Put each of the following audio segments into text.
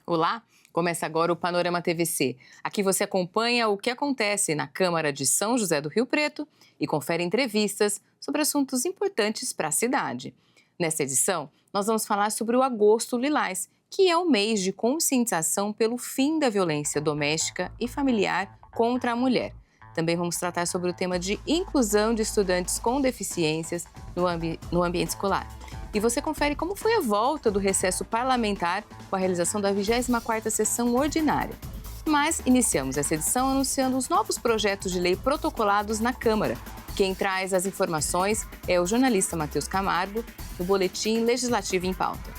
Olá, começa agora o Panorama TVC. Aqui você acompanha o que acontece na Câmara de São José do Rio Preto e confere entrevistas sobre assuntos importantes para a cidade. Nesta edição, nós vamos falar sobre o Agosto Lilás, que é o mês de conscientização pelo fim da violência doméstica e familiar contra a mulher. Também vamos tratar sobre o tema de inclusão de estudantes com deficiências no ambiente escolar. E você confere como foi a volta do recesso parlamentar com a realização da 24ª sessão ordinária. Mas iniciamos essa edição anunciando os novos projetos de lei protocolados na Câmara. Quem traz as informações é o jornalista Matheus Camargo, do Boletim Legislativo em Pauta.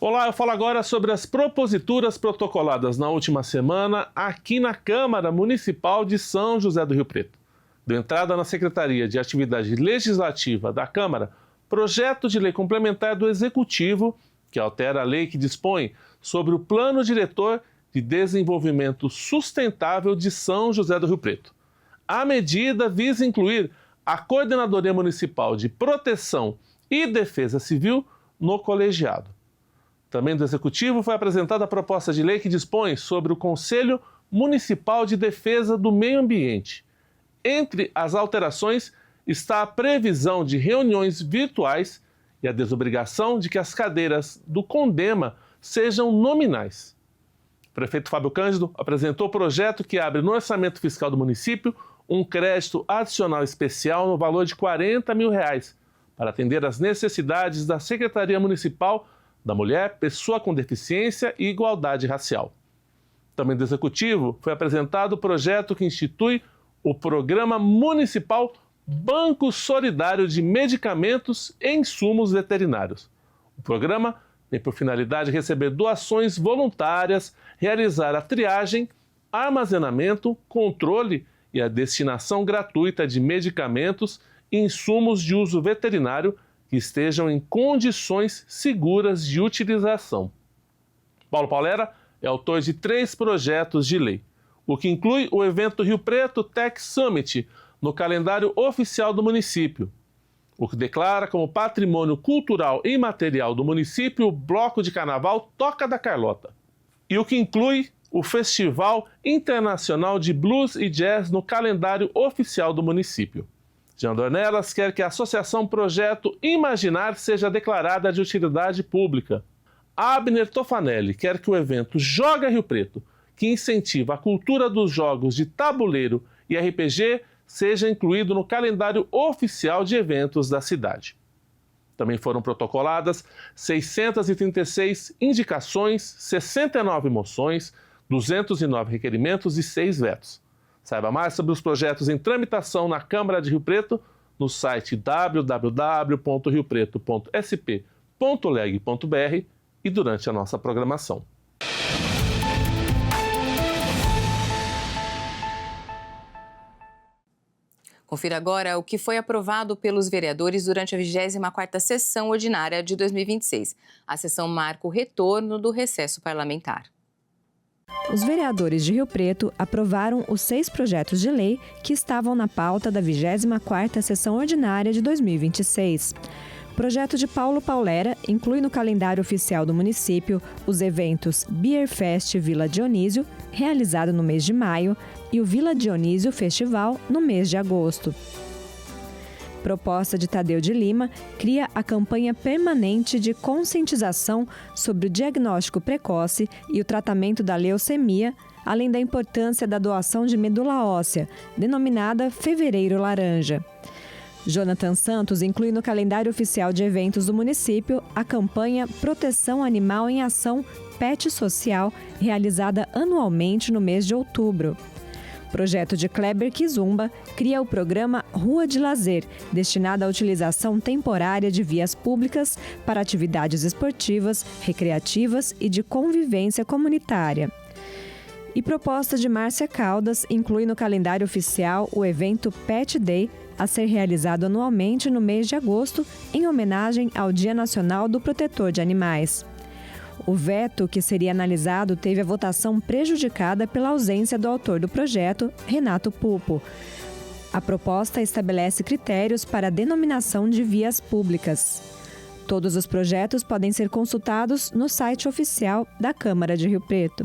Olá, eu falo agora sobre as proposituras protocoladas na última semana aqui na Câmara Municipal de São José do Rio Preto. Deu entrada na Secretaria de Atividade Legislativa da Câmara projeto de lei complementar do Executivo que altera a lei que dispõe sobre o Plano Diretor de Desenvolvimento Sustentável de São José do Rio Preto. A medida visa incluir a Coordenadoria Municipal de Proteção e Defesa Civil no colegiado. Também do Executivo foi apresentada a proposta de lei que dispõe sobre o Conselho Municipal de Defesa do Meio Ambiente. Entre as alterações está a previsão de reuniões virtuais e a desobrigação de que as cadeiras do CONDEMA sejam nominais. O prefeito Fábio Cândido apresentou o projeto que abre no orçamento fiscal do município um crédito adicional especial no valor de R$40 mil para atender às necessidades da Secretaria Municipal da Mulher, Pessoa com Deficiência e Igualdade Racial. Também do Executivo foi apresentado o projeto que institui o Programa Municipal Banco Solidário de Medicamentos e Insumos Veterinários. O programa tem por finalidade receber doações voluntárias, realizar a triagem, armazenamento, controle e a destinação gratuita de medicamentos e insumos de uso veterinário que estejam em condições seguras de utilização. Paulo Paulera é autor de 3 projetos de lei, o que inclui o evento Rio Preto Tech Summit no calendário oficial do município, o que declara como patrimônio cultural e imaterial do município o Bloco de Carnaval Toca da Carlota, e o que inclui o Festival Internacional de Blues e Jazz no calendário oficial do município. Jean Dornelas quer que a Associação Projeto Imaginar seja declarada de utilidade pública. Abner Tofanelli quer que o evento Joga Rio Preto, que incentiva a cultura dos jogos de tabuleiro e RPG, seja incluído no calendário oficial de eventos da cidade. Também foram protocoladas 636 indicações, 69 moções, 209 requerimentos e 6 vetos. Saiba mais sobre os projetos em tramitação na Câmara de Rio Preto no site www.riopreto.sp.leg.br e durante a nossa programação. Confira agora o que foi aprovado pelos vereadores durante a 24ª sessão ordinária de 2026. A sessão marca o retorno do recesso parlamentar. Os vereadores de Rio Preto aprovaram os 6 projetos de lei que estavam na pauta da 24ª sessão ordinária de 2026. O projeto de Paulo Paulera inclui no calendário oficial do município os eventos Beer Fest Vila Dionísio, realizado no mês de maio, e o Vila Dionísio Festival, no mês de agosto. Proposta de Tadeu de Lima cria a campanha permanente de conscientização sobre o diagnóstico precoce e o tratamento da leucemia, além da importância da doação de medula óssea, denominada Fevereiro Laranja. Jonathan Santos inclui no calendário oficial de eventos do município a campanha Proteção Animal em Ação Pet Social, realizada anualmente no mês de outubro. O projeto de Kleber Kizumba cria o programa Rua de Lazer, destinado à utilização temporária de vias públicas para atividades esportivas, recreativas e de convivência comunitária. E proposta de Márcia Caldas inclui no calendário oficial o evento Pet Day, a ser realizado anualmente no mês de agosto, em homenagem ao Dia Nacional do Protetor de Animais. O veto que seria analisado teve a votação prejudicada pela ausência do autor do projeto, Renato Pupo. A proposta estabelece critérios para a denominação de vias públicas. Todos os projetos podem ser consultados no site oficial da Câmara de Rio Preto.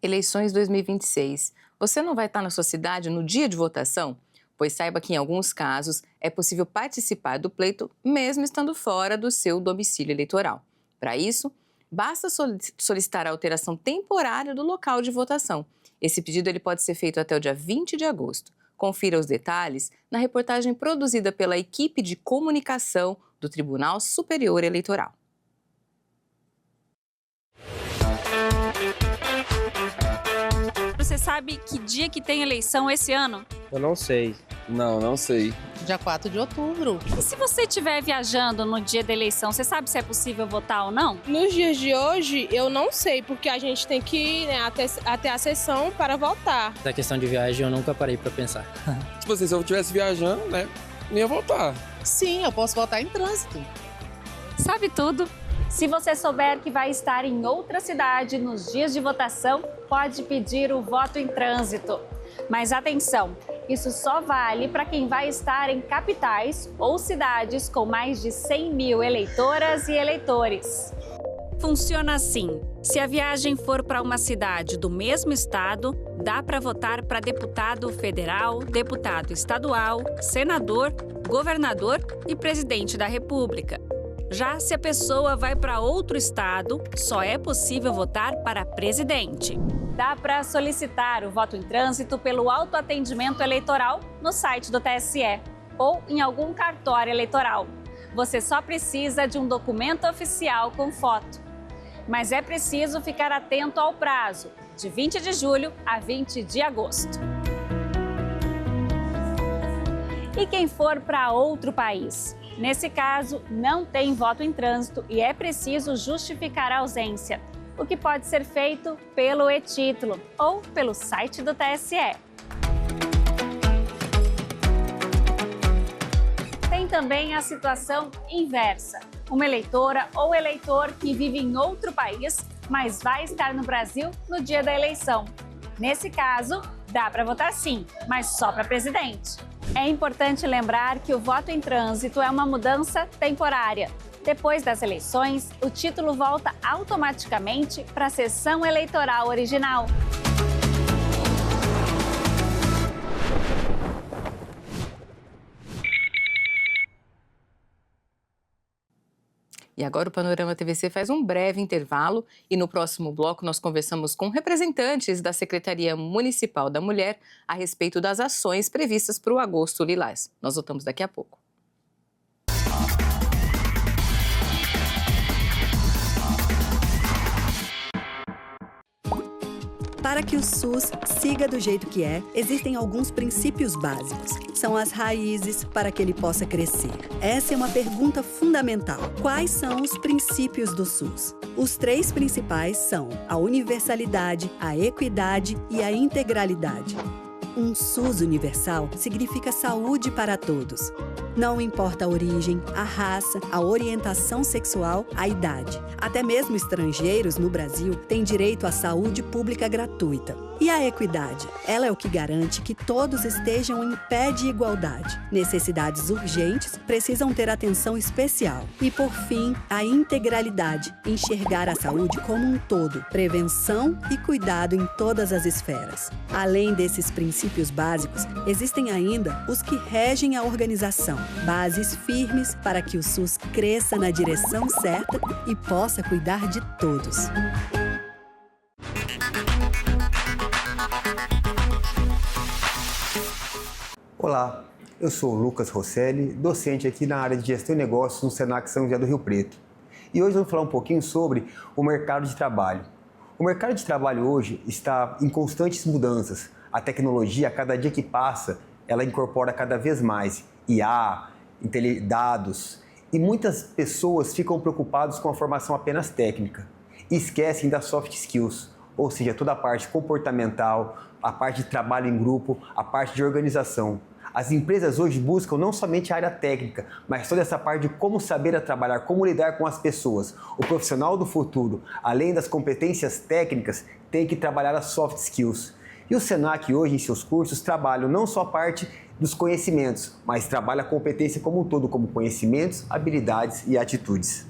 Eleições 2026. Você não vai estar na sua cidade no dia de votação? Pois saiba que, em alguns casos, é possível participar do pleito mesmo estando fora do seu domicílio eleitoral. Para isso, basta solicitar a alteração temporária do local de votação. Esse pedido ele pode ser feito até o dia 20 de agosto. Confira os detalhes na reportagem produzida pela equipe de comunicação do Tribunal Superior Eleitoral. Você sabe que dia que tem eleição esse ano? Eu não sei. Não sei. Dia 4 de outubro. E se você estiver viajando no dia da eleição, você sabe se é possível votar ou não? Nos dias de hoje, eu não sei, porque a gente tem que ir, né, até a sessão para votar. Da questão de viagem, eu nunca parei para pensar. Tipo assim, se eu estivesse viajando, né, não ia voltar. Sim, eu posso votar em trânsito. Sabe tudo? Se você souber que vai estar em outra cidade nos dias de votação, pode pedir o voto em trânsito. Mas atenção, isso só vale para quem vai estar em capitais ou cidades com mais de 100 mil eleitoras e eleitores. Funciona assim: se a viagem for para uma cidade do mesmo estado, dá para votar para deputado federal, deputado estadual, senador, governador e presidente da República. Já se a pessoa vai para outro estado, só é possível votar para presidente. Dá para solicitar o voto em trânsito pelo autoatendimento eleitoral no site do TSE ou em algum cartório eleitoral. Você só precisa de um documento oficial com foto. Mas é preciso ficar atento ao prazo, de 20 de julho a 20 de agosto. E quem for para outro país? Nesse caso, não tem voto em trânsito e é preciso justificar a ausência, o que pode ser feito pelo e-título ou pelo site do TSE. Tem também a situação inversa. Uma eleitora ou eleitor que vive em outro país, mas vai estar no Brasil no dia da eleição. Nesse caso, dá para votar sim, mas só para presidente. É importante lembrar que o voto em trânsito é uma mudança temporária. Depois das eleições, o título volta automaticamente para a sessão eleitoral original. E agora o Panorama TVC faz um breve intervalo e no próximo bloco nós conversamos com representantes da Secretaria Municipal da Mulher a respeito das ações previstas para o Agosto Lilás. Nós voltamos daqui a pouco. Para que o SUS siga do jeito que é, existem alguns princípios básicos. São as raízes para que ele possa crescer. Essa é uma pergunta fundamental. Quais são os princípios do SUS? Os 3 principais são a universalidade, a equidade e a integralidade. Um SUS universal significa saúde para todos. Não importa a origem, a raça, a orientação sexual, a idade. Até mesmo estrangeiros no Brasil têm direito à saúde pública gratuita. E a equidade? Ela é o que garante que todos estejam em pé de igualdade. Necessidades urgentes precisam ter atenção especial. E, por fim, a integralidade. Enxergar a saúde como um todo. Prevenção e cuidado em todas as esferas. Além desses princípios básicos, existem ainda os que regem a organização. Bases firmes para que o SUS cresça na direção certa e possa cuidar de todos. Olá, eu sou o Lucas Rosselli, docente aqui na área de Gestão e Negócios no Senac São José do Rio Preto. E hoje vamos falar um pouquinho sobre o mercado de trabalho. O mercado de trabalho hoje está em constantes mudanças. A tecnologia, a cada dia que passa, ela incorpora cada vez mais IA, dados, e muitas pessoas ficam preocupadas com a formação apenas técnica e esquecem das soft skills, ou seja, toda a parte comportamental, a parte de trabalho em grupo, a parte de organização. As empresas hoje buscam não somente a área técnica, mas toda essa parte de como saber trabalhar, como lidar com as pessoas. O profissional do futuro, além das competências técnicas, tem que trabalhar as soft skills. E o Senac hoje, em seus cursos, trabalha não só a parte dos conhecimentos, mas trabalha a competência como um todo, como conhecimentos, habilidades e atitudes.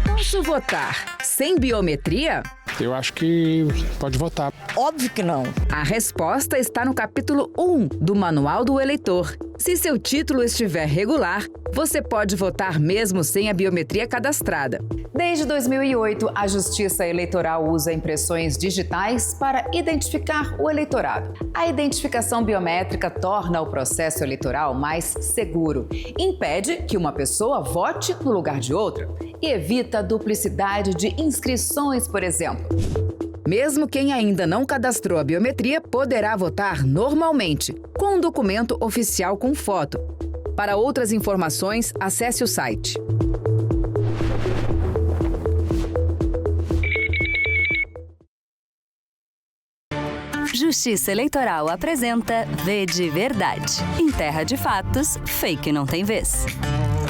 Posso votar sem biometria? Eu acho que pode votar. Óbvio que não. A resposta está no capítulo 1 do Manual do Eleitor. Se seu título estiver regular, você pode votar mesmo sem a biometria cadastrada. Desde 2008, a Justiça Eleitoral usa impressões digitais para identificar o eleitorado. A identificação biométrica torna o processo eleitoral mais seguro, impede que uma pessoa vote no lugar de outra e evita a duplicidade de inscrições, por exemplo. Mesmo quem ainda não cadastrou a biometria poderá votar normalmente, com um documento oficial com foto. Para outras informações, acesse o site. Justiça Eleitoral apresenta V de Verdade. Em terra de fatos, fake não tem vez.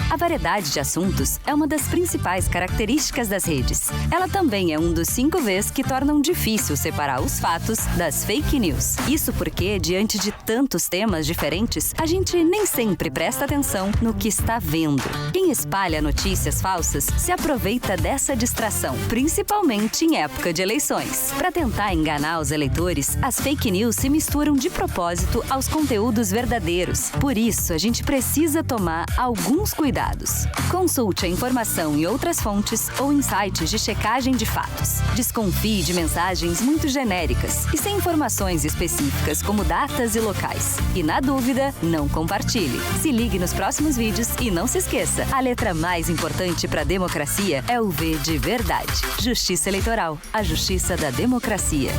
A variedade de assuntos é uma das principais características das redes. Ela também é um dos 5 Vs que tornam difícil separar os fatos das fake news. Isso porque, diante de tantos temas diferentes, a gente nem sempre presta atenção no que está vendo. Quem espalha notícias falsas se aproveita dessa distração, principalmente em época de eleições. Para tentar enganar os eleitores, as fake news se misturam de propósito aos conteúdos verdadeiros. Por isso, a gente precisa tomar alguns cuidados. Consulte a informação em outras fontes ou em sites de checagem de fatos. Desconfie de mensagens muito genéricas e sem informações específicas como datas e locais. E na dúvida, não compartilhe. Se ligue nos próximos vídeos e não se esqueça, a letra mais importante para a democracia é o V de Verdade. Justiça Eleitoral, a justiça da democracia.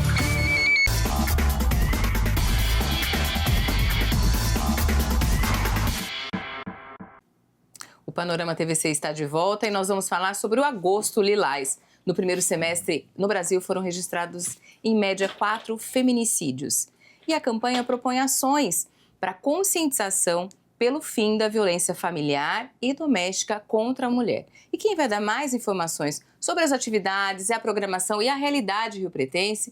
O Panorama TVC está de volta e nós vamos falar sobre o Agosto Lilás. No primeiro semestre, no Brasil, foram registrados, em média, 4 feminicídios. E a campanha propõe ações para conscientização pelo fim da violência familiar e doméstica contra a mulher. E quem vai dar mais informações sobre as atividades, a programação e a realidade riopretense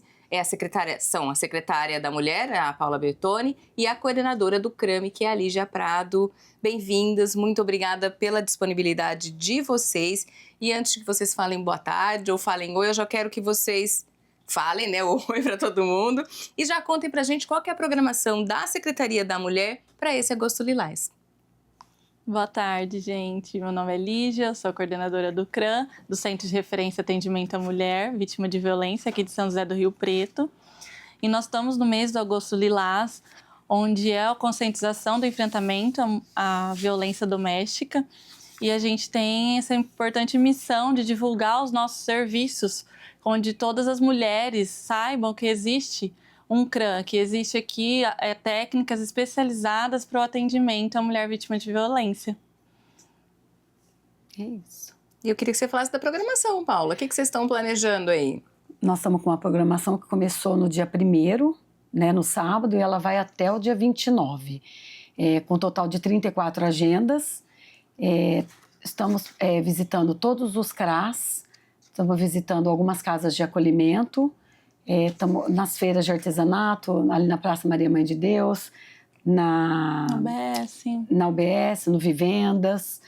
são a secretária da Mulher, a Paula Bertoni, e a coordenadora do CRAME, que é a Lígia Prado. Bem-vindas, muito obrigada pela disponibilidade de vocês. E antes que vocês falem boa tarde ou falem oi, eu já quero que vocês falem, né, oi para todo mundo. E já contem pra gente qual que é a programação da Secretaria da Mulher para esse Agosto Lilás. Boa tarde, gente. Meu nome é Lígia, sou coordenadora do CRAM, do Centro de Referência e Atendimento à Mulher, vítima de violência aqui de São José do Rio Preto. E nós estamos no mês do Agosto Lilás, onde é a conscientização do enfrentamento à violência doméstica. E a gente tem essa importante missão de divulgar os nossos serviços, onde todas as mulheres saibam que existe um CRAM, que existe aqui técnicas especializadas para o atendimento à mulher vítima de violência. É isso. E eu queria que você falasse da programação, Paula. O que vocês estão planejando aí? Nós estamos com uma programação que começou no dia 1º, né, no sábado, e ela vai até o dia 29, com um total de 34 agendas. Estamos visitando todos os CRAs, estamos visitando algumas casas de acolhimento, estamos nas feiras de artesanato, ali na Praça Maria Mãe de Deus, na UBS, no Vivendas,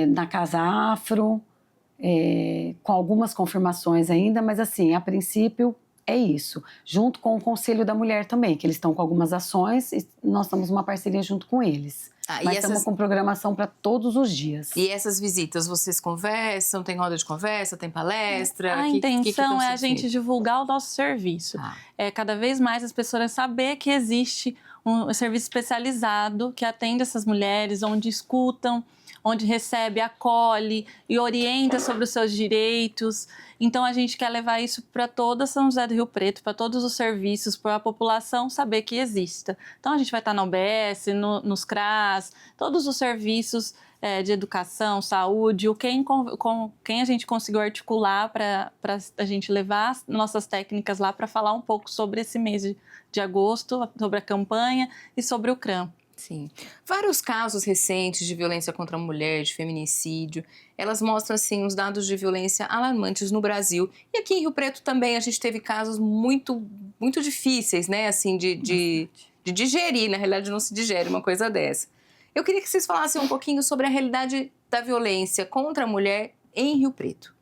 na Casa Afro, com algumas confirmações ainda, mas assim, a princípio é isso. Junto com o Conselho da Mulher também, que eles estão com algumas ações e nós estamos numa parceria junto com eles. Mas estamos com programação para todos os dias. E essas visitas, vocês conversam, tem roda de conversa, tem palestra? A intenção é a gente divulgar o nosso serviço. Cada vez mais as pessoas saber que existe um serviço especializado que atende essas mulheres, onde escutam, onde recebe, acolhe e orienta sobre os seus direitos. Então, a gente quer levar isso para toda São José do Rio Preto, para todos os serviços, para a população saber que exista. Então, a gente vai estar na UBS, nos CRAS, todos os serviços de educação, saúde, quem a gente conseguiu articular para a gente levar as nossas técnicas lá para falar um pouco sobre esse mês de agosto, sobre a campanha e sobre o CRAM. Sim. Vários casos recentes de violência contra a mulher, de feminicídio, elas mostram, assim, os dados de violência alarmantes no Brasil. E aqui em Rio Preto também a gente teve casos muito difíceis, né, assim, de digerir. Na realidade, não se digere uma coisa dessa. Eu queria que vocês falassem um pouquinho sobre a realidade da violência contra a mulher em Rio Preto.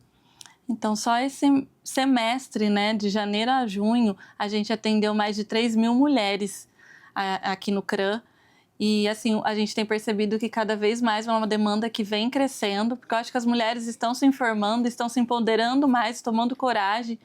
Então, só esse semestre, né, de janeiro a junho, a gente atendeu mais de 3.000 mulheres aqui no CRAM. E, assim, a gente tem percebido que cada vez mais é uma demanda que vem crescendo, porque eu acho que as mulheres estão se informando, estão se empoderando mais, tomando coragem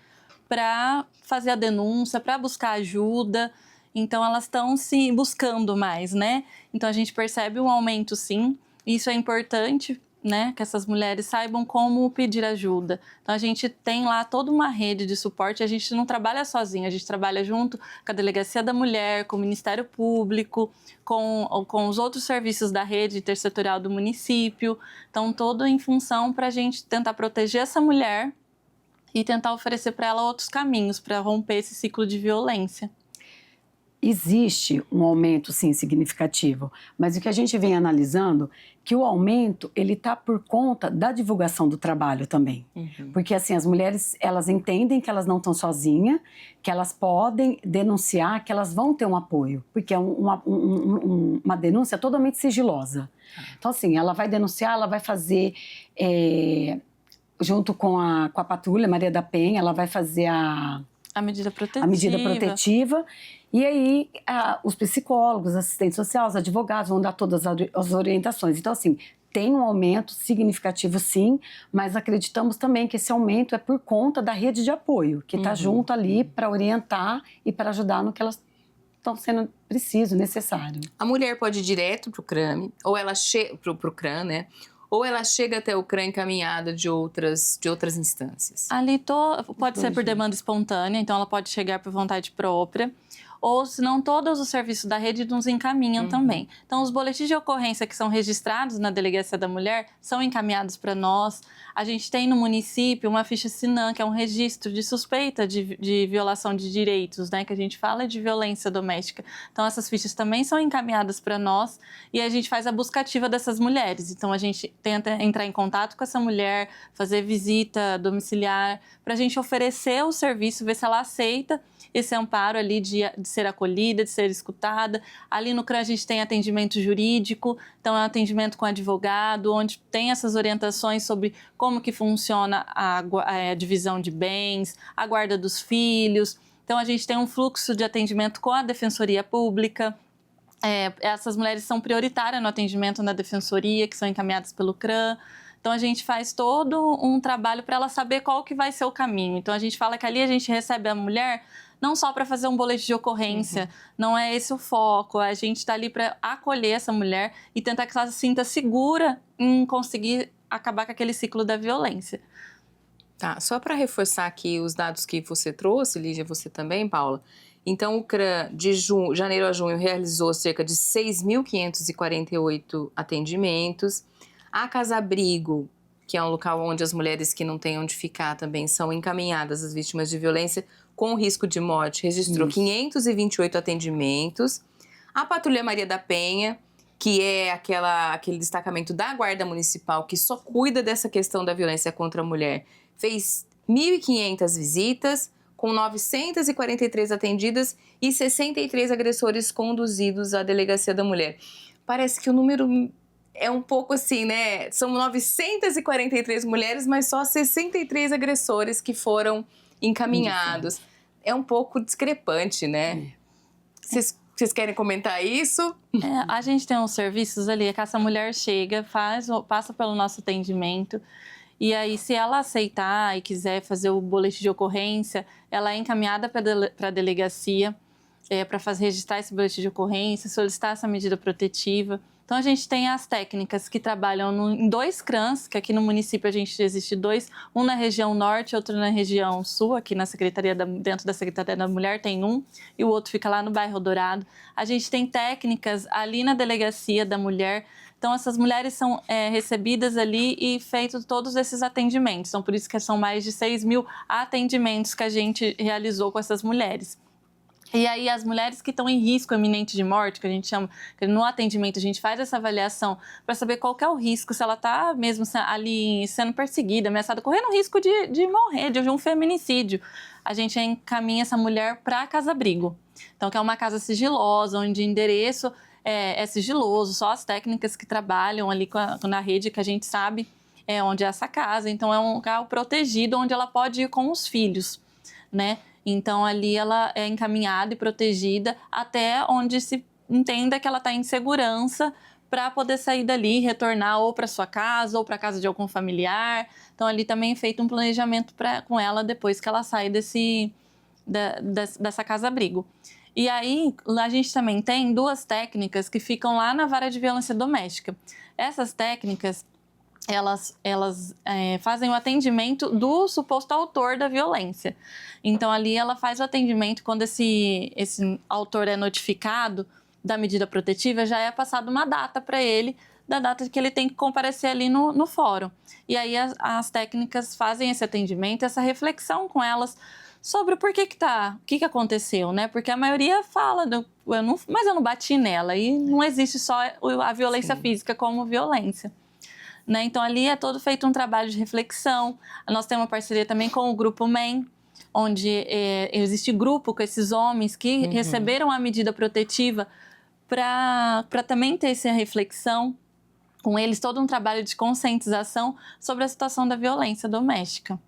para fazer a denúncia, para buscar ajuda. Então, elas estão se buscando mais, né? Então, a gente percebe um aumento, sim. Isso é importante, né? Que essas mulheres saibam como pedir ajuda. Então, a gente tem lá toda uma rede de suporte. A gente não trabalha sozinha, a gente trabalha junto com a Delegacia da Mulher, com o Ministério Público, com os outros serviços da rede intersetorial do município. Então, todo em função para a gente tentar proteger essa mulher e tentar oferecer para ela outros caminhos para romper esse ciclo de violência. Existe um aumento, sim, significativo, mas o que a gente vem analisando que o aumento ele está por conta da divulgação do trabalho também. Porque, assim, as mulheres, elas entendem que elas não estão sozinhas, que elas podem denunciar, que elas vão ter um apoio, porque é uma denúncia totalmente sigilosa. Então, assim, ela vai denunciar, ela vai fazer, junto com a Patrulha Maria da Penha, ela vai fazer a medida protetiva. A medida protetiva. E aí, os psicólogos, assistentes sociais, os advogados vão dar todas as orientações. Então, assim, tem um aumento significativo, sim, mas acreditamos também que esse aumento é por conta da rede de apoio, que está junto ali para orientar e para ajudar no que elas estão sendo preciso, necessário. A mulher pode ir direto para o CRAM, ou ela chega para o CRAM, né? Ou ela chega até o CRAM encaminhada de outras instâncias? Ali pode ser por demanda espontânea, então ela pode chegar por vontade própria. Ou, se não, todos os serviços da rede nos encaminham também. Então, os boletins de ocorrência que são registrados na Delegacia da Mulher são encaminhados para nós. A gente tem no município uma ficha SINAM, que é um registro de suspeita de violação de direitos, né? Que a gente fala de violência doméstica. Então, essas fichas também são encaminhadas para nós e a gente faz a busca ativa dessas mulheres. Então, a gente tenta entrar em contato com essa mulher, fazer visita domiciliar, para a gente oferecer o serviço, ver se ela aceita esse amparo ali de ser acolhida, de ser escutada. Ali no CRAM a gente tem atendimento jurídico, então é um atendimento com advogado, onde tem essas orientações sobre como que funciona a divisão de bens, a guarda dos filhos. Então a gente tem um fluxo de atendimento com a Defensoria Pública. Essas mulheres são prioritárias no atendimento na Defensoria, que são encaminhadas pelo CRAM. Então, a gente faz todo um trabalho para ela saber qual que vai ser o caminho. Então, a gente fala que ali a gente recebe a mulher não só para fazer um boletim de ocorrência, não é esse o foco. A gente está ali para acolher essa mulher e tentar que ela se sinta segura em conseguir acabar com aquele ciclo da violência. Tá, só para reforçar aqui os dados que você trouxe, Lígia, você também, Paula. Então, o CRAM, de janeiro a junho, realizou cerca de 6.548 atendimentos. A Casa Abrigo, que é um local onde as mulheres que não têm onde ficar também são encaminhadas às vítimas de violência com risco de morte, registrou 528 atendimentos. A Patrulha Maria da Penha, que é aquele destacamento da Guarda Municipal que só cuida dessa questão da violência contra a mulher, fez 1.500 visitas, com 943 atendidas e 63 agressores conduzidos à Delegacia da Mulher. Parece que o número é um pouco assim, né? São 943 mulheres, mas só 63 agressores que foram encaminhados. É um pouco discrepante, né? Vocês querem comentar isso? A gente tem uns serviços ali que essa mulher chega, passa pelo nosso atendimento. E aí, se ela aceitar e quiser fazer o boletim de ocorrência, ela é encaminhada para a delegacia para registrar esse boletim de ocorrência, solicitar essa medida protetiva. Então, a gente tem as técnicas que trabalham em 2 CRAMs, que aqui no município a gente existe 2, um na região norte, outro na região sul, aqui na dentro da Secretaria da Mulher tem um, e o outro fica lá no bairro Dourado. A gente tem técnicas ali na Delegacia da Mulher. Então, essas mulheres são recebidas ali e feitos todos esses atendimentos. Então, por isso que são mais de 6.000 atendimentos que a gente realizou com essas mulheres. E aí, as mulheres que estão em risco iminente de morte, que a gente chama, que no atendimento a gente faz essa avaliação para saber qual que é o risco, se ela está mesmo ali sendo perseguida, ameaçada, correndo risco de morrer, de um feminicídio. A gente encaminha essa mulher para a casa-abrigo. Então, que é uma casa sigilosa, onde o endereço é sigiloso, só as técnicas que trabalham ali na rede que a gente sabe onde é essa casa. Então, é um local protegido, onde ela pode ir com os filhos, né? Então, ali ela é encaminhada e protegida até onde se entenda que ela está em segurança para poder sair dali, retornar ou para sua casa ou para a casa de algum familiar. Então, ali também é feito um planejamento com ela depois que ela sai dessa casa-abrigo. E aí, a gente também tem 2 técnicas que ficam lá na vara de violência doméstica. Essas técnicas, elas fazem o atendimento do suposto autor da violência. Então, ali ela faz o atendimento quando esse autor é notificado da medida protetiva, já é passada uma data para ele, da data que ele tem que comparecer ali no fórum. E aí as técnicas fazem esse atendimento, essa reflexão com elas sobre o porquê o que aconteceu, né? Porque a maioria fala, mas eu não bati nela, e não existe só a violência física como violência. Né? Então, ali é todo feito um trabalho de reflexão. Nós temos uma parceria também com o Grupo MEN, onde existe grupo com esses homens que receberam a medida protetiva para também ter essa reflexão com eles, todo um trabalho de conscientização sobre a situação da violência doméstica.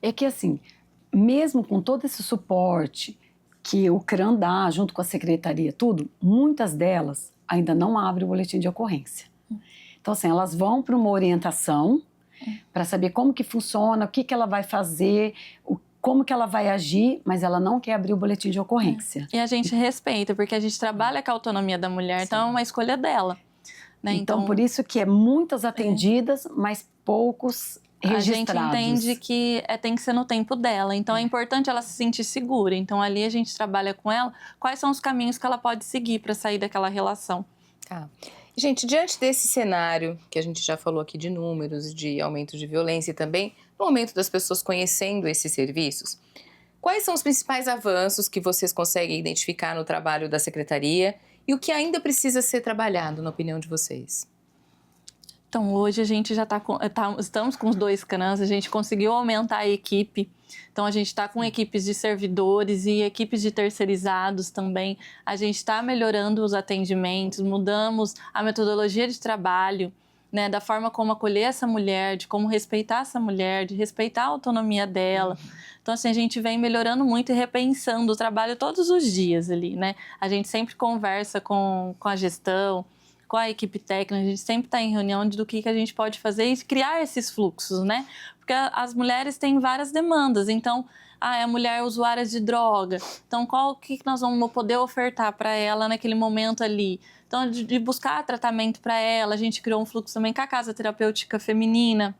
É que, assim, mesmo com todo esse suporte que o CRAM dá, junto com a secretaria, tudo, muitas delas ainda não abrem o boletim de ocorrência. Então, assim, elas vão para uma orientação para saber como que funciona, o que ela vai fazer, como que ela vai agir, mas ela não quer abrir o boletim de ocorrência. E a gente respeita, porque a gente trabalha com a autonomia da mulher, então é uma escolha dela. Né? Então, por isso que muitas atendidas, mas poucos registrados. A gente entende que tem que ser no tempo dela, então é importante ela se sentir segura. Então, ali a gente trabalha com ela, quais são os caminhos que ela pode seguir para sair daquela relação. Tá. Gente, diante desse cenário, que a gente já falou aqui de números, de aumento de violência e também no aumento das pessoas conhecendo esses serviços, quais são os principais avanços que vocês conseguem identificar no trabalho da Secretaria e o que ainda precisa ser trabalhado, na opinião de vocês? Então, hoje a gente já estamos com os 2 CRANs, a gente conseguiu aumentar a equipe. Então, a gente está com equipes de servidores e equipes de terceirizados também. A gente está melhorando os atendimentos, mudamos a metodologia de trabalho, né, da forma como acolher essa mulher, de como respeitar essa mulher, de respeitar a autonomia dela. Então, assim, a gente vem melhorando muito e repensando o trabalho todos os dias ali, né? A gente sempre conversa com a gestão, com a equipe técnica, a gente sempre está em reunião do que a gente pode fazer e criar esses fluxos, né? Porque as mulheres têm várias demandas, então, a mulher é usuária de droga, então o que nós vamos poder ofertar para ela naquele momento ali? Então, de buscar tratamento para ela, a gente criou um fluxo também com a Casa Terapêutica Feminina,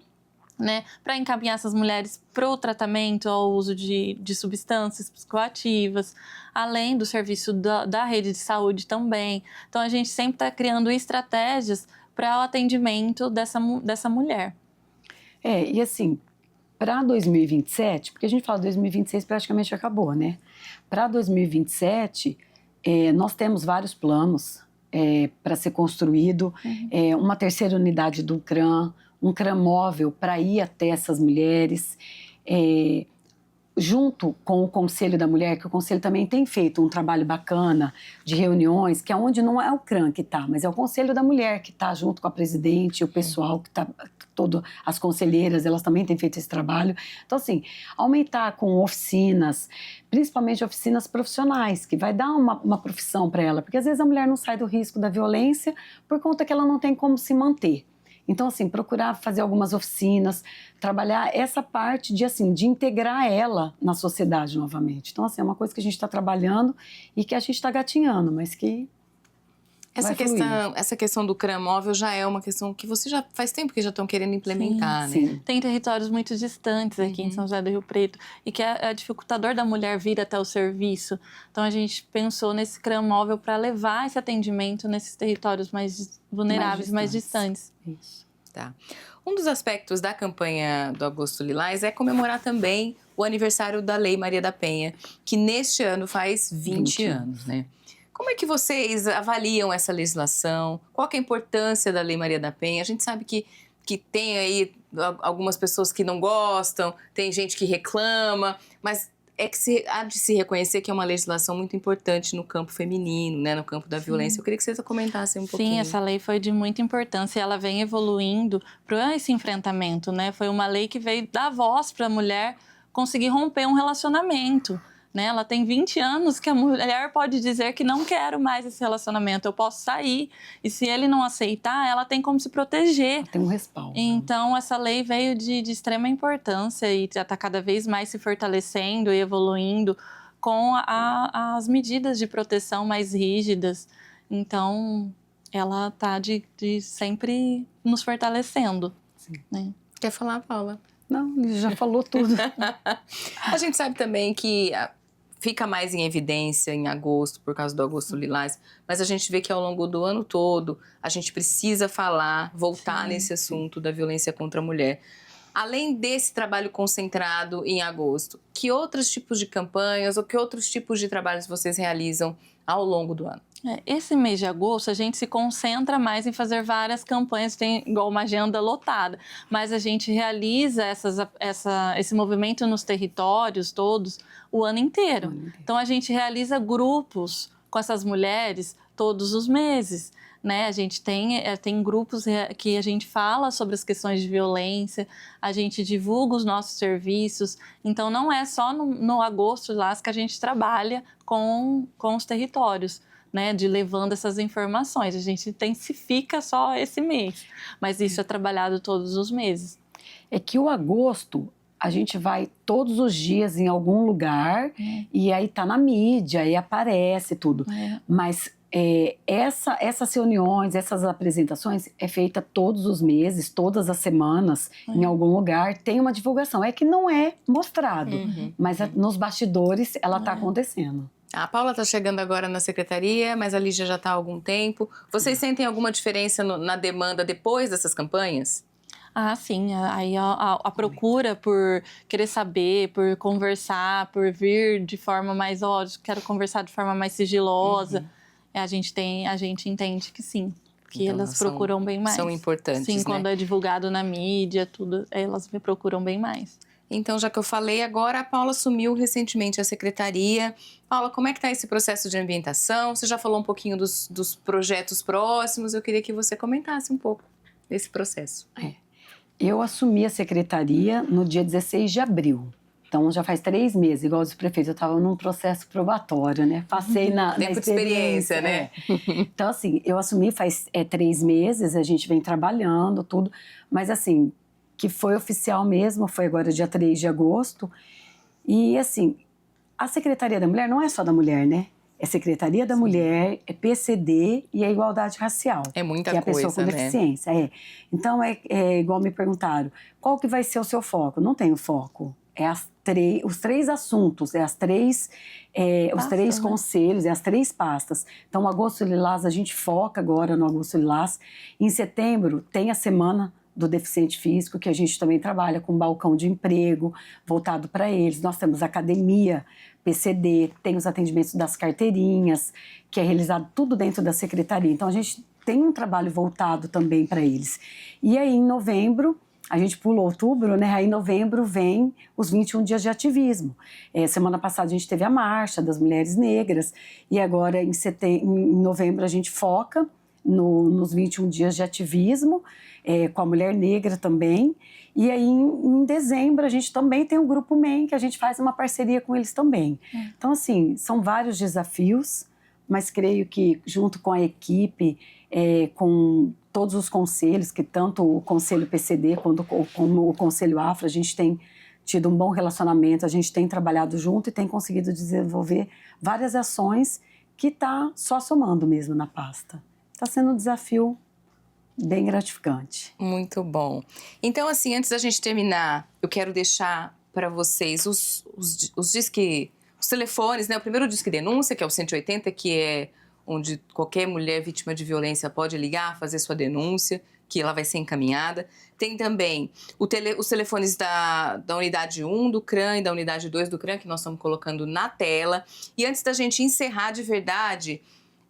né, para encaminhar essas mulheres para o tratamento ao uso de substâncias psicoativas, além do serviço da rede de saúde também. Então, a gente sempre está criando estratégias para o atendimento dessa mulher. E assim, para 2027, porque a gente fala 2026 praticamente acabou, né? Para 2027, nós temos vários planos para ser construído, uma terceira unidade do CRAM, um CRAM móvel para ir até essas mulheres, junto com o Conselho da Mulher, que o Conselho também tem feito um trabalho bacana de reuniões, que é onde não é o CRAM que está, mas é o Conselho da Mulher que está junto com a presidente, o pessoal que está, as conselheiras, elas também têm feito esse trabalho. Então, assim, aumentar com oficinas, principalmente oficinas profissionais, que vai dar uma profissão para ela, porque às vezes a mulher não sai do risco da violência por conta que ela não tem como se manter. Então, assim, procurar fazer algumas oficinas, trabalhar essa parte de integrar ela na sociedade novamente. Então, assim, é uma coisa que a gente está trabalhando e que a gente está gatinhando, mas que essa questão do CRAM móvel já é uma questão que você já faz tempo que já estão querendo implementar, sim, né? Sim. Tem territórios muito distantes aqui em São José do Rio Preto e que é dificultador da mulher vir até o serviço. Então, a gente pensou nesse CRAM móvel para levar esse atendimento nesses territórios mais vulneráveis, mais distantes. Isso. Tá. Um dos aspectos da campanha do Agosto Lilás é comemorar também o aniversário da Lei Maria da Penha, que neste ano faz 20 anos, né? Como é que vocês avaliam essa legislação? Qual que é a importância da Lei Maria da Penha? A gente sabe que tem aí algumas pessoas que não gostam, tem gente que reclama, mas é que há de se reconhecer que é uma legislação muito importante no campo feminino, né, no campo da violência. Eu queria que vocês comentassem um pouquinho. Sim, essa lei foi de muita importância e ela vem evoluindo para esse enfrentamento, né? Foi uma lei que veio dar voz para a mulher conseguir romper um relacionamento, né? Ela tem 20 anos que a mulher pode dizer que não quero mais esse relacionamento, eu posso sair. E se ele não aceitar, ela tem como se proteger. Ela tem um respaldo. Então, essa lei veio de extrema importância e já está cada vez mais se fortalecendo e evoluindo com as medidas de proteção mais rígidas. Então, ela está de sempre nos fortalecendo. Né? Quer falar, Paula? Não, ele já falou tudo. A gente sabe também que fica mais em evidência em agosto, por causa do Agosto Lilás, mas a gente vê que ao longo do ano todo a gente precisa voltar nesse assunto da violência contra a mulher. Além desse trabalho concentrado em agosto, que outros tipos de campanhas ou que outros tipos de trabalhos vocês realizam ao longo do ano? Esse mês de agosto, a gente se concentra mais em fazer várias campanhas, tem igual uma agenda lotada, mas a gente realiza esse movimento nos territórios todos o ano inteiro. Então, a gente realiza grupos com essas mulheres todos os meses. Né? A gente tem grupos que a gente fala sobre as questões de violência, a gente divulga os nossos serviços. Então, não é só no Agosto Lilás que a gente trabalha com os territórios, né? De levando essas informações. A gente intensifica só esse mês, mas isso é trabalhado todos os meses. É que o agosto, a gente vai todos os dias em algum lugar e aí tá na mídia, aí aparece tudo. Mas essas reuniões, essas apresentações é feita todos os meses, todas as semanas, em algum lugar, tem uma divulgação. É que não é mostrado, mas nos bastidores ela está acontecendo. A Paula está chegando agora na secretaria, mas a Lígia já está há algum tempo. Vocês sentem alguma diferença na demanda depois dessas campanhas? Ah, sim. Aí a procura por querer saber, por conversar, por vir de forma mais, quero conversar de forma mais sigilosa. A gente entende que sim, que então, elas procuram bem mais. São importantes, sim, quando é divulgado na mídia, tudo, elas me procuram bem mais. Então, já que eu falei, agora a Paula assumiu recentemente a secretaria. Paula, como é que está esse processo de ambientação? Você já falou um pouquinho dos projetos próximos, eu queria que você comentasse um pouco desse processo. Eu assumi a secretaria no dia 16 de abril. Então, já faz 3 meses, igual os prefeitos, eu estava num processo probatório, né? Passei na experiência, né? Então, assim, eu assumi faz 3 meses, a gente vem trabalhando, tudo. Mas, assim, que foi oficial mesmo, foi agora dia 3 de agosto. E, assim, a Secretaria da Mulher não é só da mulher, né? É Secretaria da Mulher, é PCD e é Igualdade Racial. É muita coisa, que é a pessoa com né? deficiência. Então, igual me perguntaram, qual que vai ser o seu foco? Não tenho foco. Os 3 assuntos, os 3 conselhos, as 3 pastas. Então, o Agosto Lilás, a gente foca agora no Agosto Lilás. Em setembro, tem a Semana do Deficiente Físico, que a gente também trabalha com balcão de emprego voltado para eles. Nós temos academia, PCD, tem os atendimentos das carteirinhas, que é realizado tudo dentro da secretaria. Então, a gente tem um trabalho voltado também para eles. E aí, em novembro, a gente pula outubro, né? Aí em novembro vem os 21 dias de ativismo. Semana passada a gente teve a Marcha das Mulheres Negras e agora em novembro a gente foca nos 21 dias de ativismo, com a mulher negra também. E aí em dezembro a gente também tem o Grupo MEN, que a gente faz uma parceria com eles também. Então, assim, são vários desafios, mas creio que junto com a equipe, com todos os conselhos, que tanto o Conselho PCD como o Conselho Afro, a gente tem tido um bom relacionamento, a gente tem trabalhado junto e tem conseguido desenvolver várias ações que está só somando mesmo na pasta. Está sendo um desafio bem gratificante. Muito bom. Então, assim, antes da gente terminar, eu quero deixar para vocês os telefones, né? O primeiro Disque Denúncia, que é o 180, que é onde qualquer mulher vítima de violência pode ligar, fazer sua denúncia que ela vai ser encaminhada. Tem também os telefones da unidade 1 do CRAM e da unidade 2 do CRAM, que nós estamos colocando na tela. E antes da gente encerrar de verdade,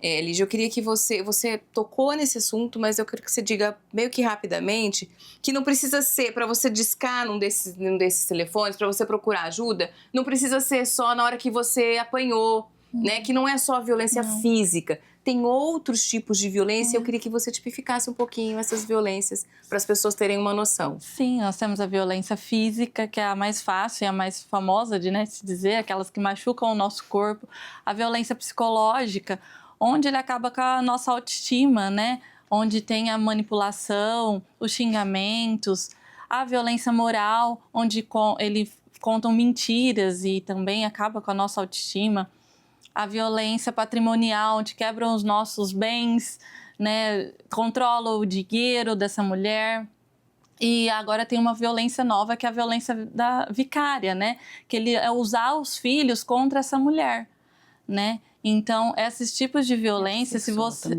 Lígia, eu queria que você tocou nesse assunto, mas eu quero que você diga meio que rapidamente que não precisa ser, para você discar num desses telefones, para você procurar ajuda, não precisa ser só na hora que você apanhou, né? Que não é só violência física. Tem outros tipos de violência. Eu queria que você tipificasse um pouquinho essas violências para as pessoas terem uma noção. Sim, nós temos a violência física, que é a mais fácil e a mais famosa de se dizer, aquelas que machucam o nosso corpo. A violência psicológica, onde ele acaba com a nossa autoestima, né? Onde tem a manipulação, os xingamentos. A violência moral, onde ele contam mentiras e também acaba com a nossa autoestima. A violência patrimonial, onde quebram os nossos bens, né? Controla o dinheiro dessa mulher. E agora tem uma violência nova, que é a violência da vicária, né? Que ele é usar os filhos contra essa mulher, né? Então, esses tipos de violência,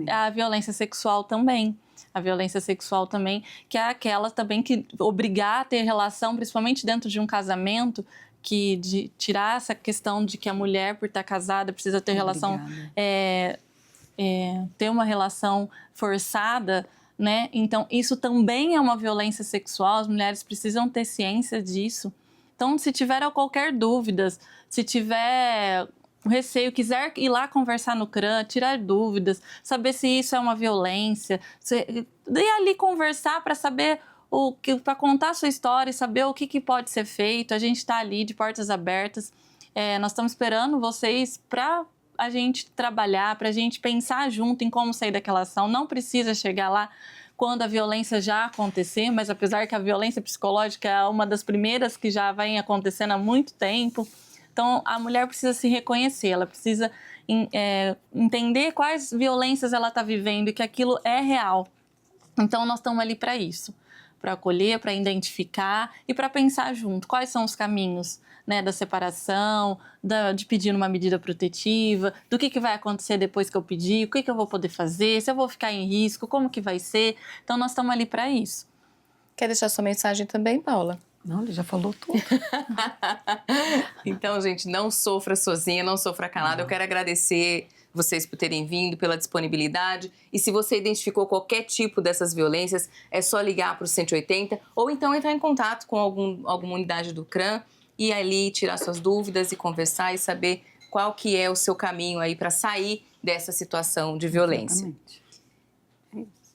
a violência sexual também. A violência sexual também, que é aquela também que obrigar a ter relação, principalmente dentro de um casamento, que de tirar essa questão de que a mulher, por estar casada, precisa ter relação, ter uma relação forçada, né? Então, isso também é uma violência sexual, as mulheres precisam ter ciência disso. Então, se tiver qualquer dúvida, se tiver receio, quiser ir lá conversar no CRAM, tirar dúvidas, saber se isso é uma violência, ir ali conversar para saber para contar a sua história e saber o que pode ser feito. A gente está ali de portas abertas. Nós estamos esperando vocês para a gente trabalhar, para a gente pensar junto em como sair daquela ação. Não precisa chegar lá quando a violência já acontecer, mas apesar que a violência psicológica é uma das primeiras que já vem acontecendo há muito tempo. Então, a mulher precisa se reconhecer, ela precisa entender quais violências ela está vivendo e que aquilo é real. Então, nós estamos ali para isso, para acolher, para identificar e para pensar junto quais são os caminhos, né, da separação, de pedir uma medida protetiva, do que vai acontecer depois que eu pedir, o que eu vou poder fazer, se eu vou ficar em risco, como que vai ser. Então, nós estamos ali para isso. Quer deixar sua mensagem também, Paula? Não, ele já falou tudo. Então, gente, não sofra sozinha, não sofra calada. Eu quero agradecer vocês por terem vindo, pela disponibilidade. E se você identificou qualquer tipo dessas violências, é só ligar para o 180 ou então entrar em contato com alguma unidade do CRAM e ali tirar suas dúvidas e conversar e saber qual que é o seu caminho aí para sair dessa situação de violência. Exatamente.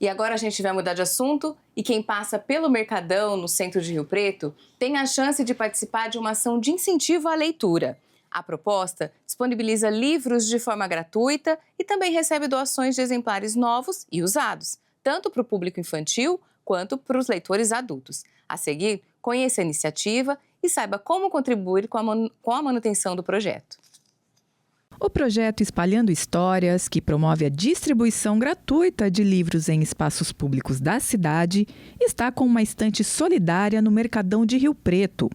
E agora a gente vai mudar de assunto e quem passa pelo Mercadão, no centro de Rio Preto, tem a chance de participar de uma ação de incentivo à leitura. A proposta disponibiliza livros de forma gratuita e também recebe doações de exemplares novos e usados, tanto para o público infantil quanto para os leitores adultos. A seguir, conheça a iniciativa e saiba como contribuir com a manutenção do projeto. O projeto Espalhando Histórias, que promove a distribuição gratuita de livros em espaços públicos da cidade, está com uma estante solidária no Mercadão de Rio Preto.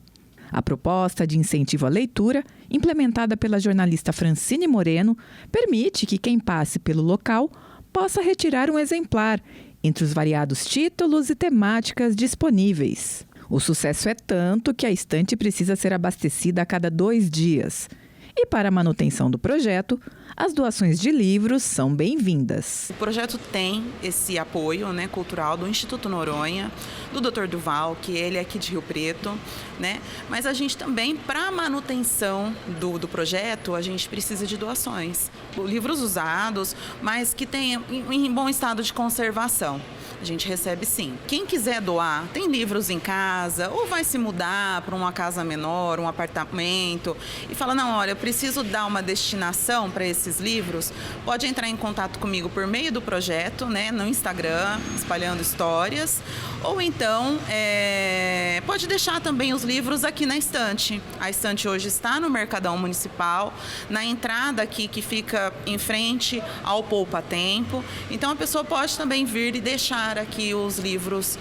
A proposta de incentivo à leitura, implementada pela jornalista Francine Moreno, permite que quem passe pelo local possa retirar um exemplar entre os variados títulos e temáticas disponíveis. O sucesso é tanto que a estante precisa ser abastecida a cada 2 dias. E para a manutenção do projeto, as doações de livros são bem-vindas. O projeto tem esse apoio, né, cultural do Instituto Noronha, do Dr. Duval, que ele é aqui de Rio Preto, né? Mas a gente também, para a manutenção do projeto, a gente precisa de doações. Livros usados, mas que tenham em bom estado de conservação. A gente recebe sim. Quem quiser doar, tem livros em casa, ou vai se mudar para uma casa menor, um apartamento, e fala, não, olha, eu preciso dar uma destinação para esses livros, pode entrar em contato comigo por meio do projeto, né, no Instagram, Espalhando Histórias, ou então pode deixar também os livros aqui na estante. A estante hoje está no Mercadão Municipal, na entrada aqui que fica em frente ao Poupa Tempo. Então a pessoa pode também vir e deixar aqui os livros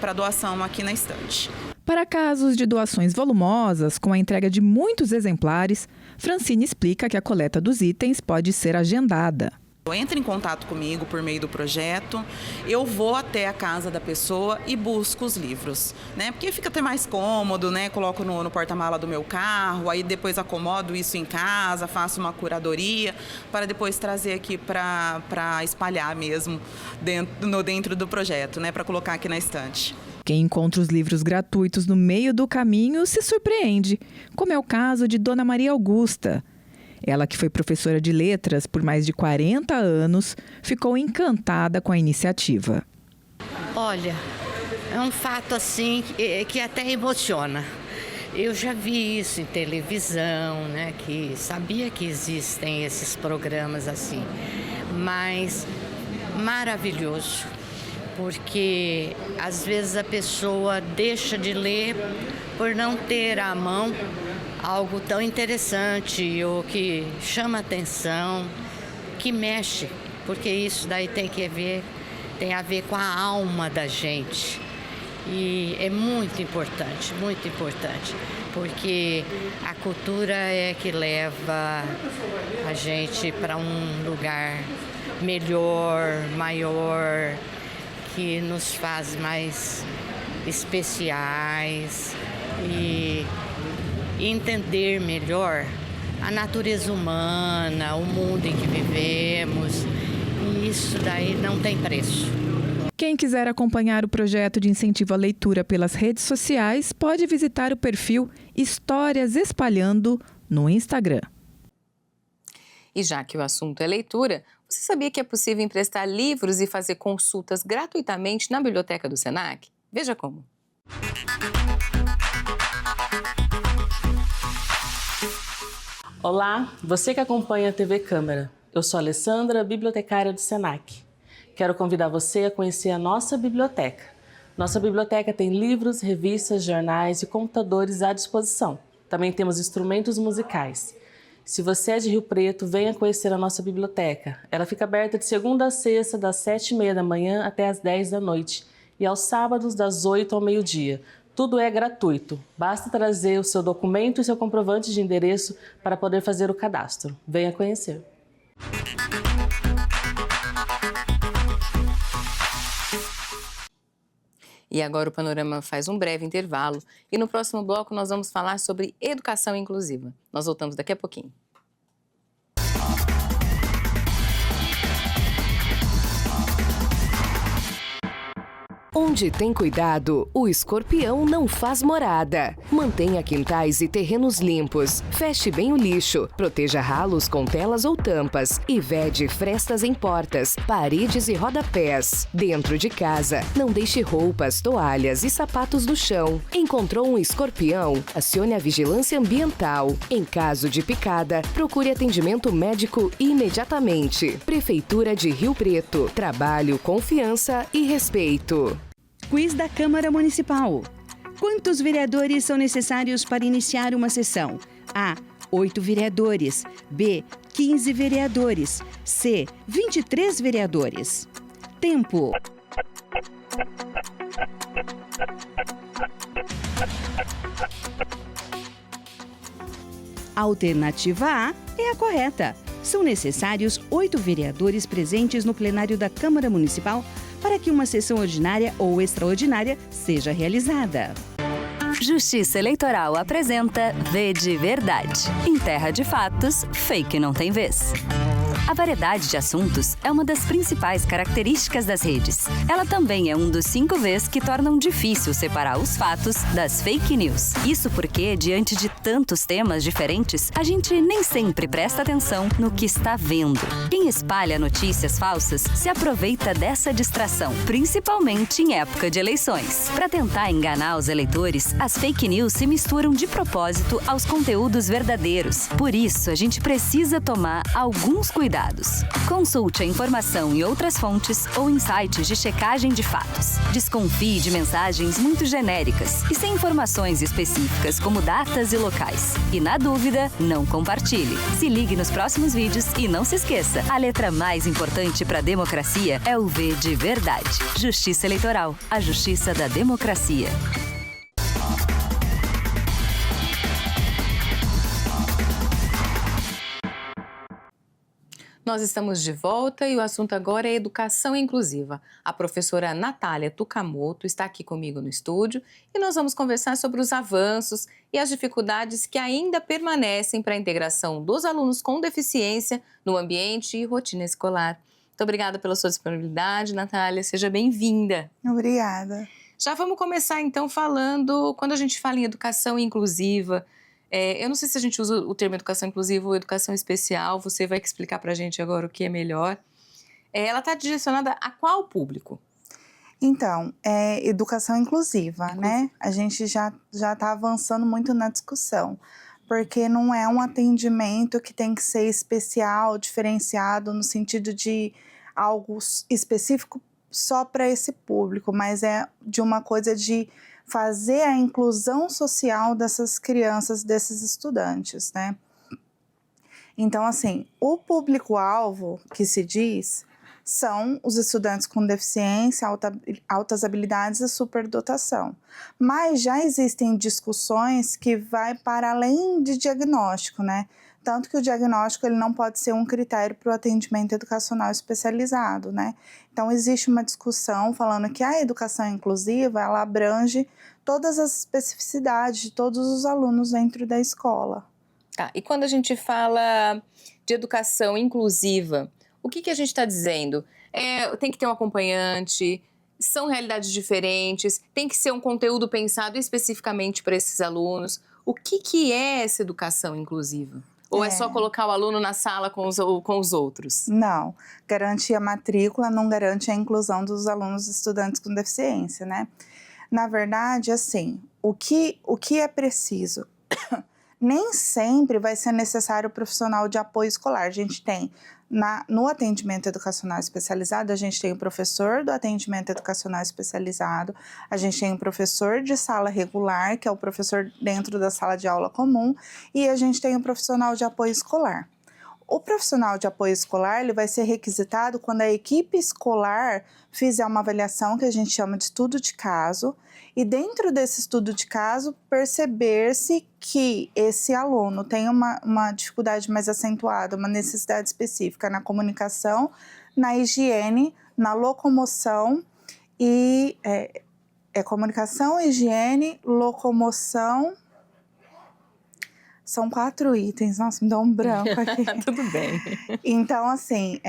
para doação aqui na estante. Para casos de doações volumosas, com a entrega de muitos exemplares, Francine explica que a coleta dos itens pode ser agendada. Entra em contato comigo por meio do projeto, eu vou até a casa da pessoa e busco os livros, né? Porque fica até mais cômodo, né? Coloco no porta-mala do meu carro, aí depois acomodo isso em casa, faço uma curadoria para depois trazer aqui para espalhar mesmo dentro do projeto, né? Para colocar aqui na estante. Quem encontra os livros gratuitos no meio do caminho se surpreende, como é o caso de Dona Maria Augusta. Ela, que foi professora de letras por mais de 40 anos, ficou encantada com a iniciativa. Olha, é um fato assim que até emociona. Eu já vi isso em televisão, né? Que sabia que existem esses programas assim, mas maravilhoso, porque às vezes a pessoa deixa de ler por não ter à mão algo tão interessante ou que chama atenção, que mexe, porque isso daí tem a ver com a alma da gente. E é muito importante, porque a cultura é que leva a gente para um lugar melhor, maior, que nos faz mais especiais e entender melhor a natureza humana, o mundo em que vivemos, e isso daí não tem preço. Quem quiser acompanhar o projeto de incentivo à leitura pelas redes sociais pode visitar o perfil Histórias Espalhando no Instagram. E já que o assunto é leitura, você sabia que é possível emprestar livros e fazer consultas gratuitamente na biblioteca do Senac? Veja como. Olá, você que acompanha a TV Câmara. Eu sou a Alessandra, bibliotecária do Senac. Quero convidar você a conhecer a nossa biblioteca. Nossa biblioteca tem livros, revistas, jornais e computadores à disposição. Também temos instrumentos musicais. Se você é de Rio Preto, venha conhecer a nossa biblioteca. Ela fica aberta de segunda a sexta, das 7h30 da manhã até as 10 da noite. E aos sábados, das 8 ao meio-dia. Tudo é gratuito. Basta trazer o seu documento e seu comprovante de endereço para poder fazer o cadastro. Venha conhecer. E agora o Panorama faz um breve intervalo e no próximo bloco nós vamos falar sobre educação inclusiva. Nós voltamos daqui a pouquinho. Onde tem cuidado, o escorpião não faz morada. Mantenha quintais e terrenos limpos. Feche bem o lixo. Proteja ralos com telas ou tampas. E vede frestas em portas, paredes e rodapés. Dentro de casa, não deixe roupas, toalhas e sapatos no chão. Encontrou um escorpião? Acione a vigilância ambiental. Em caso de picada, procure atendimento médico imediatamente. Prefeitura de Rio Preto. Trabalho, confiança e respeito. Quiz da Câmara Municipal. Quantos vereadores são necessários para iniciar uma sessão? A. 8 vereadores. B. 15 vereadores. C. 23 vereadores. Tempo. A alternativa A é a correta. São necessários 8 vereadores presentes no plenário da Câmara Municipal para que uma sessão ordinária ou extraordinária seja realizada. Justiça Eleitoral apresenta V de Verdade. Em terra de fatos, fake não tem vez. A variedade de assuntos é uma das principais características das redes. Ela também é um dos 5 Vs que tornam difícil separar os fatos das fake news. Isso porque, diante de tantos temas diferentes, a gente nem sempre presta atenção no que está vendo. Quem espalha notícias falsas se aproveita dessa distração, principalmente em época de eleições. Para tentar enganar os eleitores, as fake news se misturam de propósito aos conteúdos verdadeiros. Por isso, a gente precisa tomar alguns cuidados. Consulte a informação em outras fontes ou em sites de checagem de fatos. Desconfie de mensagens muito genéricas e sem informações específicas como datas e locais. E na dúvida, não compartilhe. Se ligue nos próximos vídeos e não se esqueça, a letra mais importante para a democracia é o V de Verdade. Justiça Eleitoral, a justiça da democracia. Nós estamos de volta e o assunto agora é educação inclusiva. A professora Natália Tukamoto está aqui comigo no estúdio e nós vamos conversar sobre os avanços e as dificuldades que ainda permanecem para a integração dos alunos com deficiência no ambiente e rotina escolar. Muito obrigada pela sua disponibilidade, Natália. Seja bem-vinda. Obrigada. Já vamos começar então falando, quando a gente fala em educação inclusiva, eu não sei se a gente usa o termo educação inclusiva ou educação especial, você vai explicar para a gente agora o que é melhor. Ela está direcionada a qual público? Então, educação inclusiva, né? A gente já está avançando muito na discussão, porque não é um atendimento que tem que ser especial, diferenciado, no sentido de algo específico só para esse público, mas é de uma coisa de fazer a inclusão social dessas crianças, desses estudantes, né? Então, assim, o público-alvo que se diz são os estudantes com deficiência, altas habilidades e superdotação. Mas já existem discussões que vai para além de diagnóstico, né? Tanto que o diagnóstico ele não pode ser um critério para o atendimento educacional especializado, né? Então, existe uma discussão falando que a educação inclusiva, ela abrange todas as especificidades de todos os alunos dentro da escola. Tá, e quando a gente fala de educação inclusiva, o que a gente está dizendo? Tem que ter um acompanhante, são realidades diferentes, tem que ser um conteúdo pensado especificamente para esses alunos. O que é essa educação inclusiva? Ou é só colocar o aluno na sala com os outros? Não. Garantir a matrícula não garante a inclusão dos alunos e estudantes com deficiência, né? Na verdade, assim, o que é preciso? Nem sempre vai ser necessário o profissional de apoio escolar. A gente tem, no atendimento educacional especializado, a gente tem o professor do atendimento educacional especializado, a gente tem o professor de sala regular, que é o professor dentro da sala de aula comum, e a gente tem o profissional de apoio escolar. O profissional de apoio escolar ele vai ser requisitado quando a equipe escolar fizer uma avaliação que a gente chama de estudo de caso, e dentro desse estudo de caso perceber-se que esse aluno tem uma dificuldade mais acentuada, uma necessidade específica na comunicação, na higiene, na locomoção e comunicação, higiene, locomoção. São 4 itens, nossa, me dá um branco aqui. Tudo bem. Então, assim,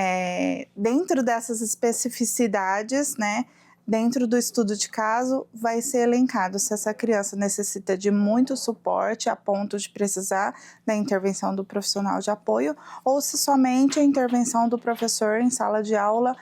dentro dessas especificidades, né, dentro do estudo de caso, vai ser elencado se essa criança necessita de muito suporte a ponto de precisar da intervenção do profissional de apoio ou se somente a intervenção do professor em sala de aula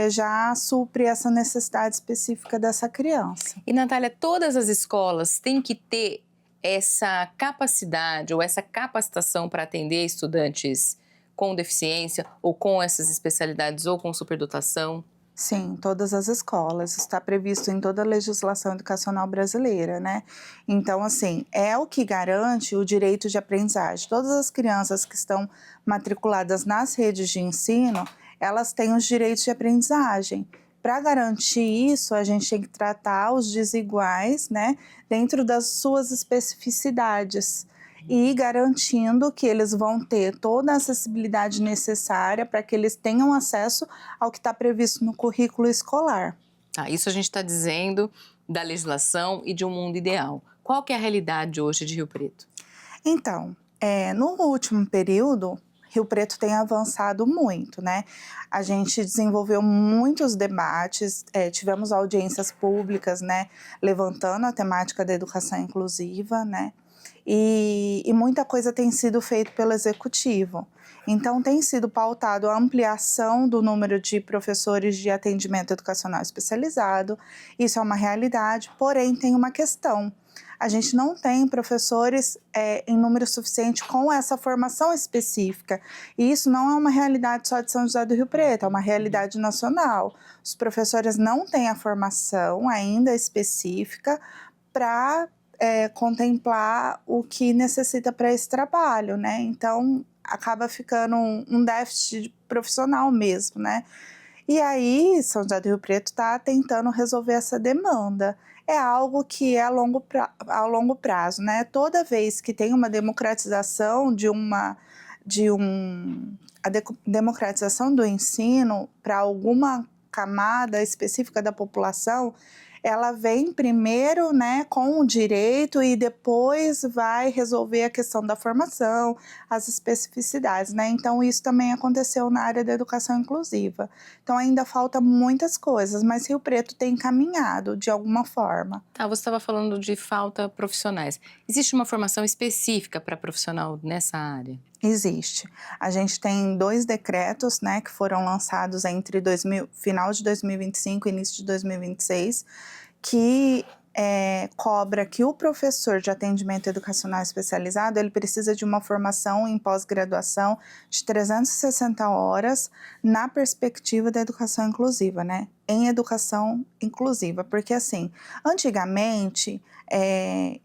já supre essa necessidade específica dessa criança. E, Natália, todas as escolas têm que ter essa capacidade ou essa capacitação para atender estudantes com deficiência ou com essas especialidades ou com superdotação? Sim, todas as escolas. Está previsto em toda a legislação educacional brasileira, né? Então, assim, é o que garante o direito de aprendizagem. Todas as crianças que estão matriculadas nas redes de ensino, elas têm os direitos de aprendizagem. Para garantir isso, a gente tem que tratar os desiguais, né, dentro das suas especificidades e garantindo que eles vão ter toda a acessibilidade necessária para que eles tenham acesso ao que está previsto no currículo escolar. Isso a gente está dizendo da legislação e de um mundo ideal. Qual que é a realidade hoje de Rio Preto? Então, no último período, Rio Preto tem avançado muito, né? A gente desenvolveu muitos debates, tivemos audiências públicas, né, levantando a temática da educação inclusiva, né? E muita coisa tem sido feita pelo Executivo. Então, tem sido pautado a ampliação do número de professores de atendimento educacional especializado. Isso é uma realidade, porém tem uma questão. A gente não tem professores em número suficiente com essa formação específica. E isso não é uma realidade só de São José do Rio Preto, é uma realidade nacional. Os professores não têm a formação ainda específica para contemplar o que necessita para esse trabalho, né? Então, acaba ficando um déficit profissional mesmo, né? E aí, São José do Rio Preto está tentando resolver essa demanda. É algo que é a longo prazo, né? Toda vez que tem uma democratização democratização do ensino para alguma camada específica da população, ela vem primeiro, né, com o direito e depois vai resolver a questão da formação, as especificidades, né? Então, isso também aconteceu na área da educação inclusiva. Então, ainda falta muitas coisas, mas Rio Preto tem caminhado de alguma forma. Tá, você estava falando de falta profissionais. Existe uma formação específica para profissional nessa área? Existe. A gente tem 2 decretos, né, que foram lançados entre final de 2025 e início de 2026, que cobra que o professor de atendimento educacional especializado, ele precisa de uma formação em pós-graduação de 360 horas na perspectiva da educação inclusiva, né? Em educação inclusiva, porque assim, antigamente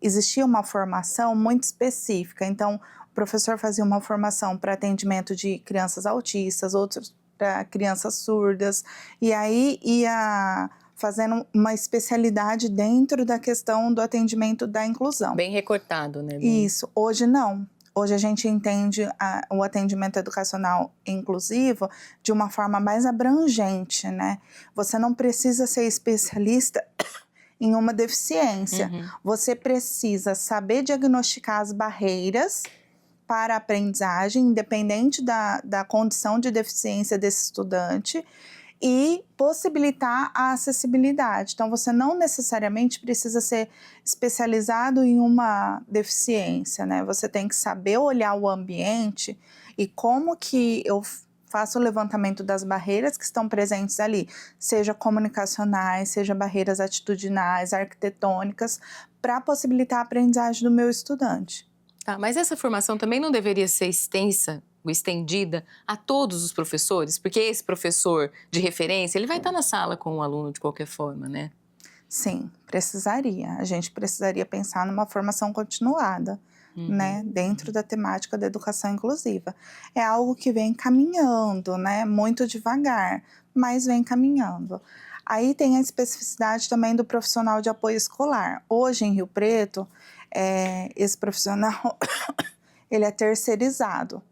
existia uma formação muito específica, então o professor fazia uma formação para atendimento de crianças autistas, outros para crianças surdas, e aí ia fazendo uma especialidade dentro da questão do atendimento da inclusão. Bem recortado, né? Isso. Hoje não. Hoje a gente entende o atendimento educacional inclusivo de uma forma mais abrangente, né? Você não precisa ser especialista em uma deficiência. Você precisa saber diagnosticar as barreiras para a aprendizagem, independente da condição de deficiência desse estudante, e possibilitar a acessibilidade. Então, você não necessariamente precisa ser especializado em uma deficiência, né? Você tem que saber olhar o ambiente e como que eu faço o levantamento das barreiras que estão presentes ali, seja comunicacionais, seja barreiras atitudinais, arquitetônicas, para possibilitar a aprendizagem do meu estudante. Tá, mas essa formação também não deveria ser extensa ou estendida a todos os professores? Porque esse professor de referência, ele vai estar na sala com o aluno de qualquer forma, né? Sim, precisaria. A gente precisaria pensar numa formação continuada, né? Dentro da temática da educação inclusiva. É algo que vem caminhando, né? Muito devagar, mas vem caminhando. Aí tem a especificidade também do profissional de apoio escolar. Hoje, em Rio Preto, esse profissional, ele é terceirizado.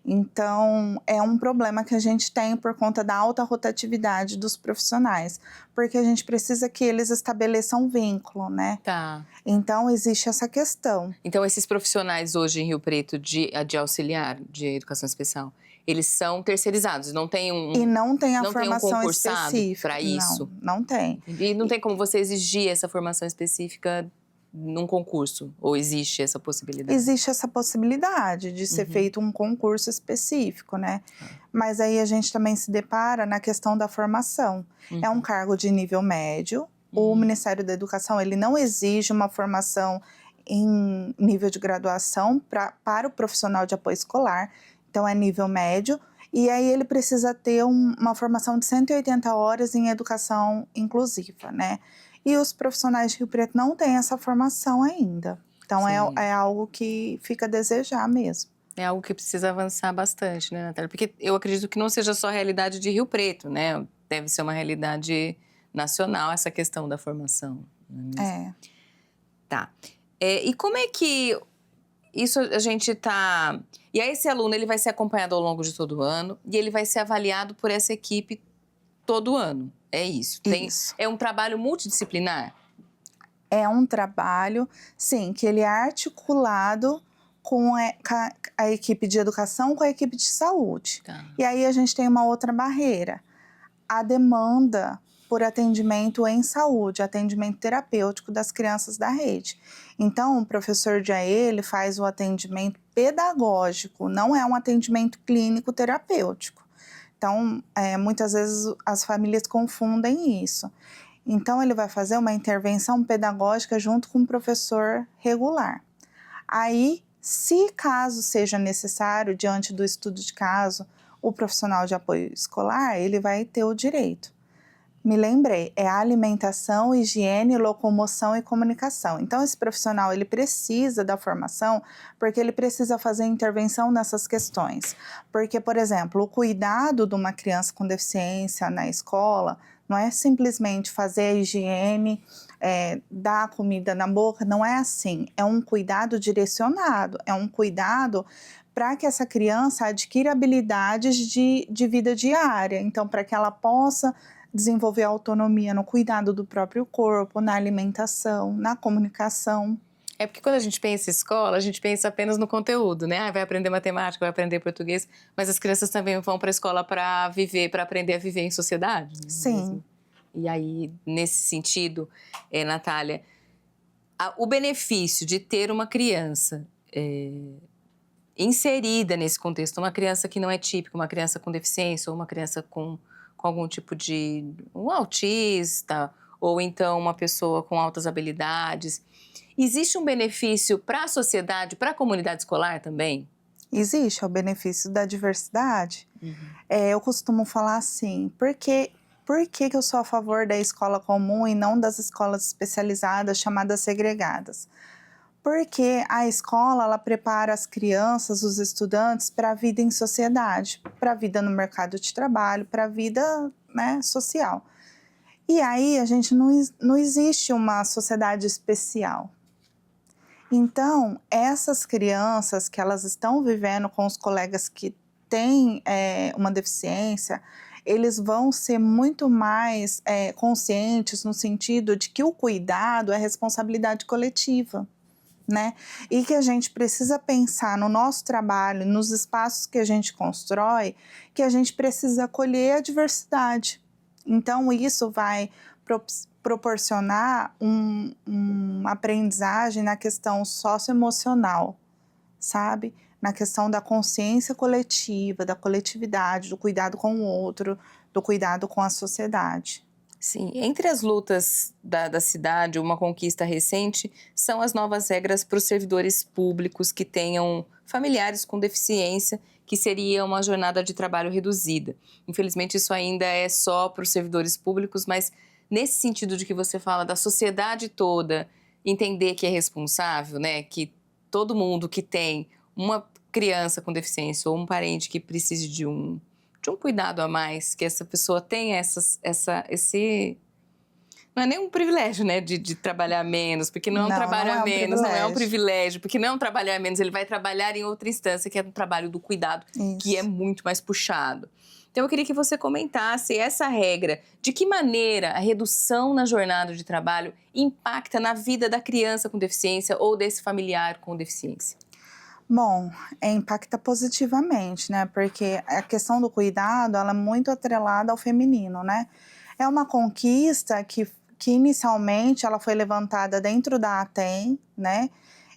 Então, é um problema que a gente tem por conta da alta rotatividade dos profissionais, porque a gente precisa que eles estabeleçam um vínculo, né? Tá. Então, existe essa questão. Então, esses profissionais hoje em Rio Preto de auxiliar de educação especial, eles são terceirizados, não tem E não tem a não formação tem um concursado específica. para isso? Não tem. E não tem como você exigir essa formação específica num concurso? Ou existe essa possibilidade? Existe essa possibilidade de ser feito um concurso específico, né? Mas aí a gente também se depara na questão da formação. É um cargo de nível médio. O Ministério da Educação, ele não exige uma formação em nível de graduação para o profissional de apoio escolar. Então, é nível médio. E aí ele precisa ter uma formação de 180 horas em educação inclusiva, né? E os profissionais de Rio Preto não têm essa formação ainda. Então, é algo que fica a desejar mesmo. É algo que precisa avançar bastante, né, Natália? Porque eu acredito que não seja só a realidade de Rio Preto, né? Deve ser uma realidade nacional essa questão da formação. Não é mesmo? Tá. E como é que isso a gente tá... E aí esse aluno, ele vai ser acompanhado ao longo de todo o ano e ele vai ser avaliado por essa equipe todo ano. É isso. É um trabalho multidisciplinar? É um trabalho, sim, que ele é articulado com a equipe de educação, com a equipe de saúde. Tá. E aí a gente tem uma outra barreira. A demanda por atendimento em saúde, atendimento terapêutico das crianças da rede. Então, o professor de AE, ele faz o atendimento pedagógico, não é um atendimento clínico terapêutico. Então, muitas vezes as famílias confundem isso. Então, ele vai fazer uma intervenção pedagógica junto com o professor regular. Aí, se caso seja necessário, diante do estudo de caso, o profissional de apoio escolar, ele vai ter o direito. Me lembrei, é alimentação, higiene, locomoção e comunicação. Então, esse profissional, ele precisa da formação porque ele precisa fazer intervenção nessas questões. Porque, por exemplo, o cuidado de uma criança com deficiência na escola não é simplesmente fazer a higiene, dar comida na boca, não é assim. É um cuidado direcionado, é um cuidado para que essa criança adquira habilidades de vida diária. Então, para que ela possa desenvolver autonomia no cuidado do próprio corpo, na alimentação, na comunicação. É porque quando a gente pensa em escola, a gente pensa apenas no conteúdo, né? Vai aprender matemática, vai aprender português, mas as crianças também vão para a escola para viver, para aprender a viver em sociedade. Sim. Mesmo. E aí, nesse sentido, Natália, o benefício de ter uma criança inserida nesse contexto, uma criança que não é típica, uma criança com deficiência ou uma criança com algum tipo de um autista ou então uma pessoa com altas habilidades, existe um benefício para a sociedade, para a comunidade escolar também? Existe, é o benefício da diversidade. Eu costumo falar assim, por que eu sou a favor da escola comum e não das escolas especializadas chamadas segregadas? Porque a escola, ela prepara as crianças, os estudantes para a vida em sociedade, para a vida no mercado de trabalho, para a vida, né, social. E aí a gente não existe uma sociedade especial. Então, essas crianças que elas estão vivendo com os colegas que têm uma deficiência, eles vão ser muito mais conscientes no sentido de que o cuidado é responsabilidade coletiva, né? E que a gente precisa pensar no nosso trabalho, nos espaços que a gente constrói, que a gente precisa acolher a diversidade. Então, isso vai proporcionar uma aprendizagem na questão socioemocional, sabe? Na questão da consciência coletiva, da coletividade, do cuidado com o outro, do cuidado com a sociedade. Sim, entre as lutas da cidade, uma conquista recente são as novas regras para os servidores públicos que tenham familiares com deficiência, que seria uma jornada de trabalho reduzida. Infelizmente, isso ainda é só para os servidores públicos, mas nesse sentido de que você fala da sociedade toda entender que é responsável, né, que todo mundo que tem uma criança com deficiência ou um parente que precise de um cuidado a mais, que essa pessoa tenha esse... Não é nem um privilégio, né, de trabalhar menos, porque não é um trabalho a menos, não é um privilégio, porque não é um trabalho a menos, ele vai trabalhar em outra instância, que é o trabalho do cuidado, que é muito mais puxado. Então, eu queria que você comentasse essa regra, de que maneira a redução na jornada de trabalho impacta na vida da criança com deficiência ou desse familiar com deficiência. Bom, impacta positivamente, né? Porque a questão do cuidado, ela é muito atrelada ao feminino, né? É uma conquista que inicialmente ela foi levantada dentro da ATEM, né?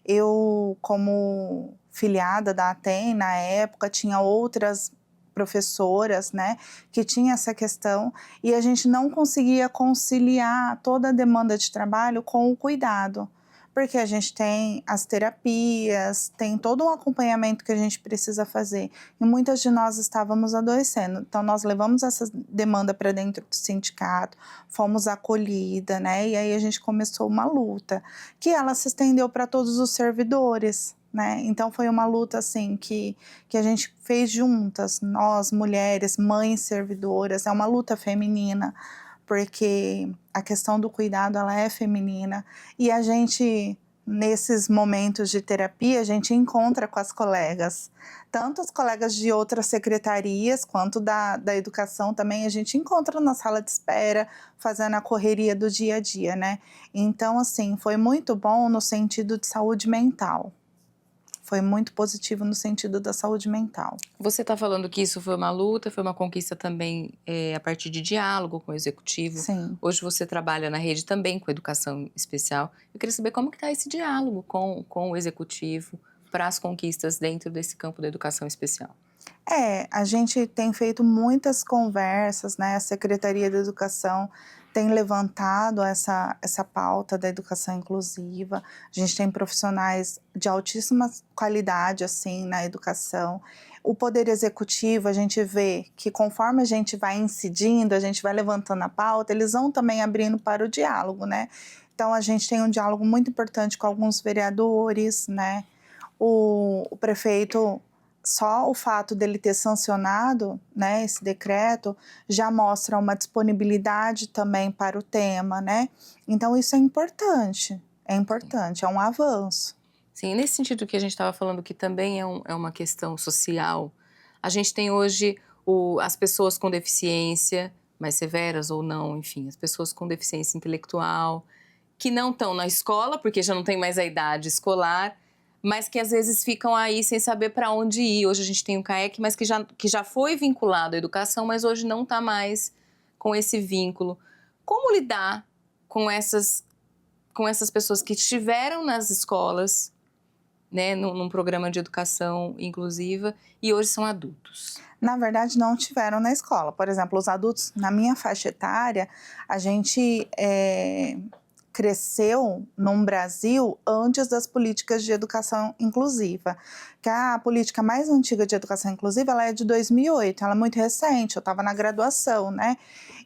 Eu, como filiada da ATEM, na época, tinha outras professoras, né, que tinha essa questão e a gente não conseguia conciliar toda a demanda de trabalho com o cuidado. Porque a gente tem as terapias, tem todo um acompanhamento que a gente precisa fazer. E muitas de nós estávamos adoecendo. Então, nós levamos essa demanda para dentro do sindicato, fomos acolhida, né? E aí a gente começou uma luta, que ela se estendeu para todos os servidores, né? Então, foi uma luta, assim, que a gente fez juntas, nós, mulheres, mães servidoras, é uma luta feminina, porque a questão do cuidado, ela é feminina, e a gente, nesses momentos de terapia, a gente encontra com as colegas, tanto as colegas de outras secretarias, quanto da educação também, a gente encontra na sala de espera, fazendo a correria do dia a dia, né? Então, assim, foi muito bom no sentido de saúde mental. Foi muito positivo no sentido da saúde mental. Você está falando que isso foi uma luta, foi uma conquista também a partir de diálogo com o executivo. Sim. Hoje você trabalha na rede também com educação especial. Eu queria saber como que está esse diálogo com o executivo para as conquistas dentro desse campo da educação especial. A gente tem feito muitas conversas, né? A Secretaria da Educação tem levantado essa pauta da educação inclusiva. A gente tem profissionais de altíssima qualidade, assim, na educação. O Poder Executivo, a gente vê que conforme a gente vai incidindo, a gente vai levantando a pauta, eles vão também abrindo para o diálogo, né? Então, a gente tem um diálogo muito importante com alguns vereadores, né? O prefeito... Só o fato dele ter sancionado, né, esse decreto já mostra uma disponibilidade também para o tema, né? Então, isso é importante, é um avanço. Sim, nesse sentido que a gente estava falando, que também é uma questão social, a gente tem hoje as pessoas com deficiência, mais severas ou não, enfim, as pessoas com deficiência intelectual, que não estão na escola, porque já não tem mais a idade escolar, mas que às vezes ficam aí sem saber para onde ir. Hoje a gente tem o CAEC, mas que já foi vinculado à educação, mas hoje não está mais com esse vínculo. Como lidar com essas pessoas que estiveram nas escolas, né, num programa de educação inclusiva, e hoje são adultos? Na verdade, não tiveram na escola. Por exemplo, os adultos, na minha faixa etária, a gente cresceu num Brasil antes das políticas de educação inclusiva. Que a política mais antiga de educação inclusiva, ela é de 2008, ela é muito recente, eu estava na graduação, né?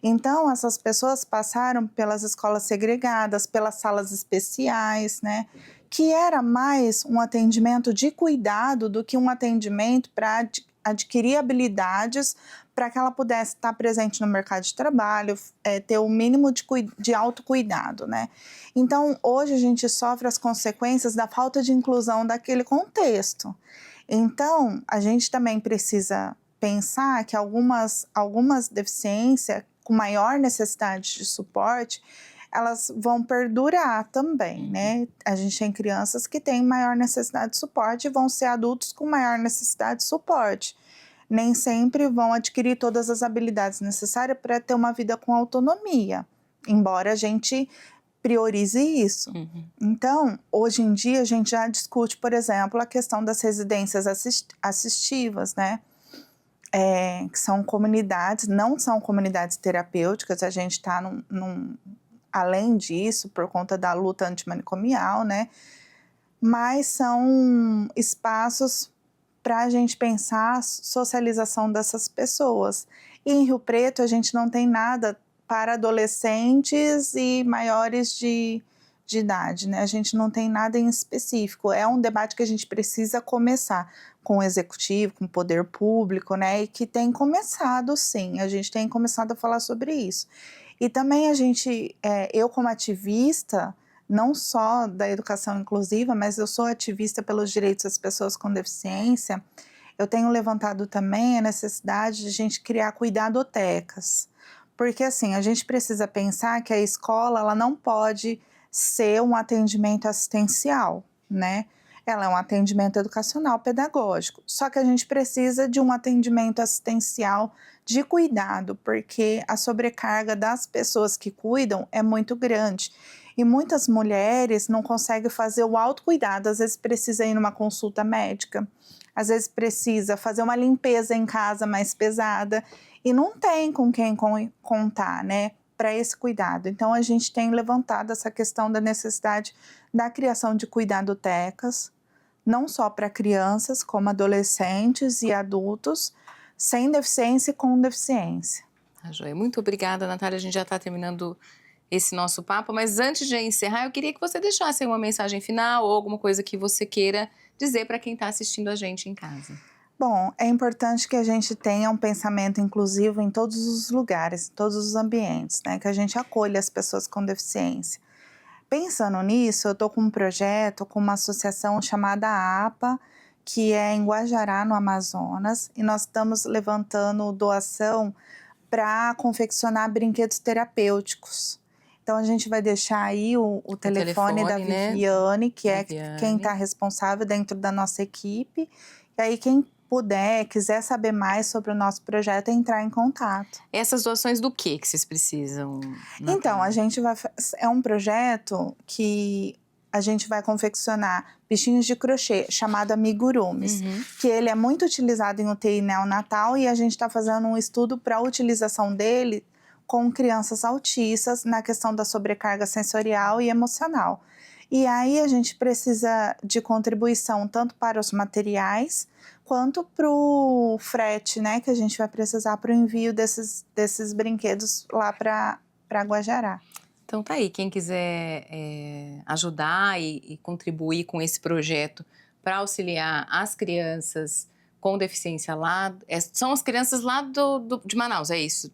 Então, essas pessoas passaram pelas escolas segregadas, pelas salas especiais, né? Que era mais um atendimento de cuidado do que um atendimento para adquirir habilidades para que ela pudesse estar presente no mercado de trabalho, ter o mínimo de autocuidado, né? Então, hoje a gente sofre as consequências da falta de inclusão daquele contexto. Então, a gente também precisa pensar que algumas deficiências com maior necessidade de suporte, elas vão perdurar também, né? A gente tem crianças que têm maior necessidade de suporte e vão ser adultos com maior necessidade de suporte. Nem sempre vão adquirir todas as habilidades necessárias para ter uma vida com autonomia, embora a gente priorize isso. Então, hoje em dia, a gente já discute, por exemplo, a questão das residências assistivas, né? Que são comunidades, não são comunidades terapêuticas, a gente está além disso, por conta da luta antimanicomial, né? Mas são espaços para a gente pensar a socialização dessas pessoas. E em Rio Preto, a gente não tem nada para adolescentes e maiores de idade, né? A gente não tem nada em específico. É um debate que a gente precisa começar com o executivo, com o poder público, né? E que tem começado, sim. A gente tem começado a falar sobre isso. E também eu como ativista, não só da educação inclusiva, mas eu sou ativista pelos direitos das pessoas com deficiência, eu tenho levantado também a necessidade de a gente criar cuidadotecas. Porque, assim, a gente precisa pensar que a escola, ela não pode ser um atendimento assistencial, né? Ela é um atendimento educacional, pedagógico. Só que a gente precisa de um atendimento assistencial de cuidado, porque a sobrecarga das pessoas que cuidam é muito grande. E muitas mulheres não conseguem fazer o autocuidado, às vezes precisa ir numa consulta médica, às vezes precisa fazer uma limpeza em casa mais pesada e não tem com quem contar, né, para esse cuidado. Então, a gente tem levantado essa questão da necessidade da criação de cuidadotecas, não só para crianças, como adolescentes e adultos, sem deficiência e com deficiência. Joia, muito obrigada, Natália. A gente já está terminando esse nosso papo, mas antes de encerrar, eu queria que você deixasse uma mensagem final ou alguma coisa que você queira dizer para quem está assistindo a gente em casa. Bom, é importante que a gente tenha um pensamento inclusivo em todos os lugares, em todos os ambientes, né? Que a gente acolha as pessoas com deficiência. Pensando nisso, eu estou com um projeto com uma associação chamada APA, que é em Guajará, no Amazonas, e nós estamos levantando doação para confeccionar brinquedos terapêuticos. Então, a gente vai deixar aí o telefone da Viviane, né? Que é quem está responsável dentro da nossa equipe. E aí, quem puder, quiser saber mais sobre o nosso projeto, entrar em contato. Essas doações do que vocês precisam? Então, a gente vai... É um projeto que a gente vai confeccionar bichinhos de crochê, chamado amigurumis, que ele é muito utilizado em UTI neonatal e a gente está fazendo um estudo para a utilização dele com crianças autistas na questão da sobrecarga sensorial e emocional. E aí a gente precisa de contribuição tanto para os materiais quanto para o frete, né? Que a gente vai precisar para o envio desses brinquedos lá para Guajará. Então tá aí, quem quiser ajudar e contribuir com esse projeto para auxiliar as crianças com deficiência lá, são as crianças lá de Manaus, é isso?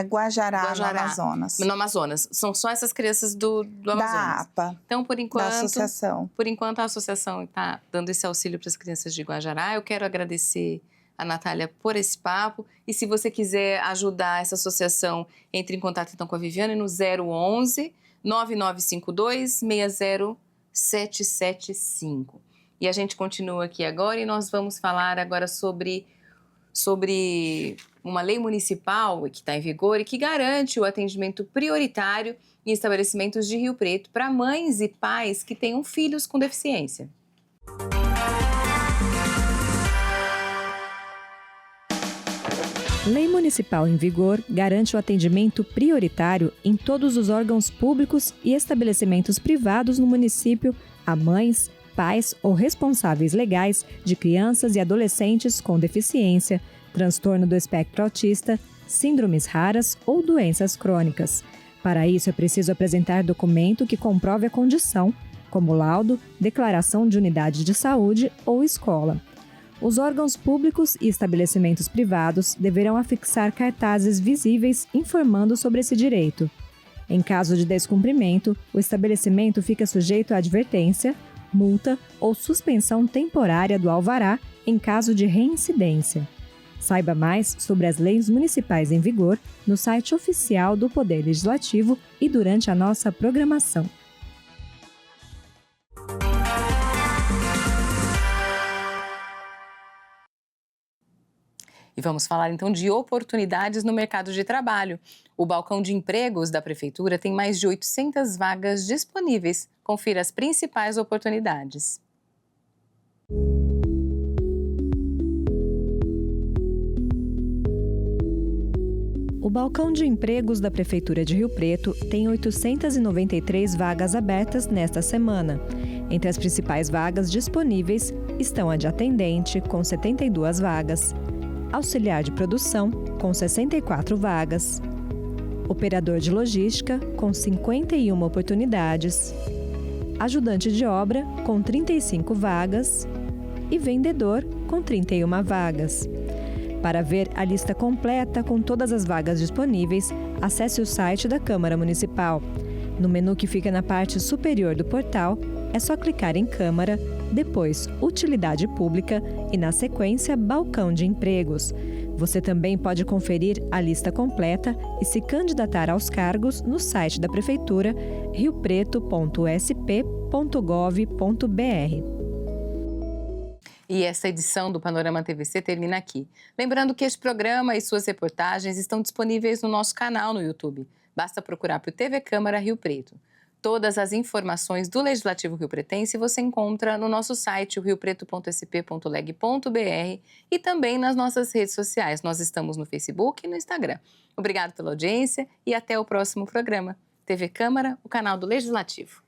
Guajará, no Amazonas. No Amazonas. São só essas crianças do Amazonas. Da APA. Então, por enquanto... Da associação. Por enquanto, a associação está dando esse auxílio para as crianças de Guajará. Eu quero agradecer a Natália por esse papo. E se você quiser ajudar essa associação, entre em contato então com a Viviane no 011 9952 60775. E a gente continua aqui agora e nós vamos falar agora sobre uma lei municipal que está em vigor e que garante o atendimento prioritário em estabelecimentos de Rio Preto para mães e pais que tenham filhos com deficiência. Lei municipal em vigor garante o atendimento prioritário em todos os órgãos públicos e estabelecimentos privados no município a mães, pais ou responsáveis legais de crianças e adolescentes com deficiência, transtorno do espectro autista, síndromes raras ou doenças crônicas. Para isso, é preciso apresentar documento que comprove a condição, como laudo, declaração de unidade de saúde ou escola. Os órgãos públicos e estabelecimentos privados deverão afixar cartazes visíveis informando sobre esse direito. Em caso de descumprimento, o estabelecimento fica sujeito a advertência, multa ou suspensão temporária do alvará em caso de reincidência. Saiba mais sobre as leis municipais em vigor no site oficial do Poder Legislativo e durante a nossa programação. E vamos falar então de oportunidades no mercado de trabalho. O balcão de empregos da Prefeitura tem mais de 800 vagas disponíveis. Confira as principais oportunidades. O balcão de empregos da Prefeitura de Rio Preto tem 893 vagas abertas nesta semana. Entre as principais vagas disponíveis estão a de atendente, com 72 vagas, auxiliar de produção, com 64 vagas, operador de logística, com 51 oportunidades, ajudante de obra, com 35 vagas e vendedor, com 31 vagas. Para ver a lista completa com todas as vagas disponíveis, acesse o site da Câmara Municipal. No menu que fica na parte superior do portal, é só clicar em Câmara, depois Utilidade Pública e, na sequência, Balcão de Empregos. Você também pode conferir a lista completa e se candidatar aos cargos no site da Prefeitura, riopreto.sp.gov.br. E essa edição do Panorama TVC termina aqui. Lembrando que este programa e suas reportagens estão disponíveis no nosso canal no YouTube. Basta procurar por TV Câmara Rio Preto. Todas as informações do Legislativo Riopretense você encontra no nosso site, riopreto.sp.leg.br e também nas nossas redes sociais. Nós estamos no Facebook e no Instagram. Obrigado pela audiência e até o próximo programa. TV Câmara, o canal do Legislativo.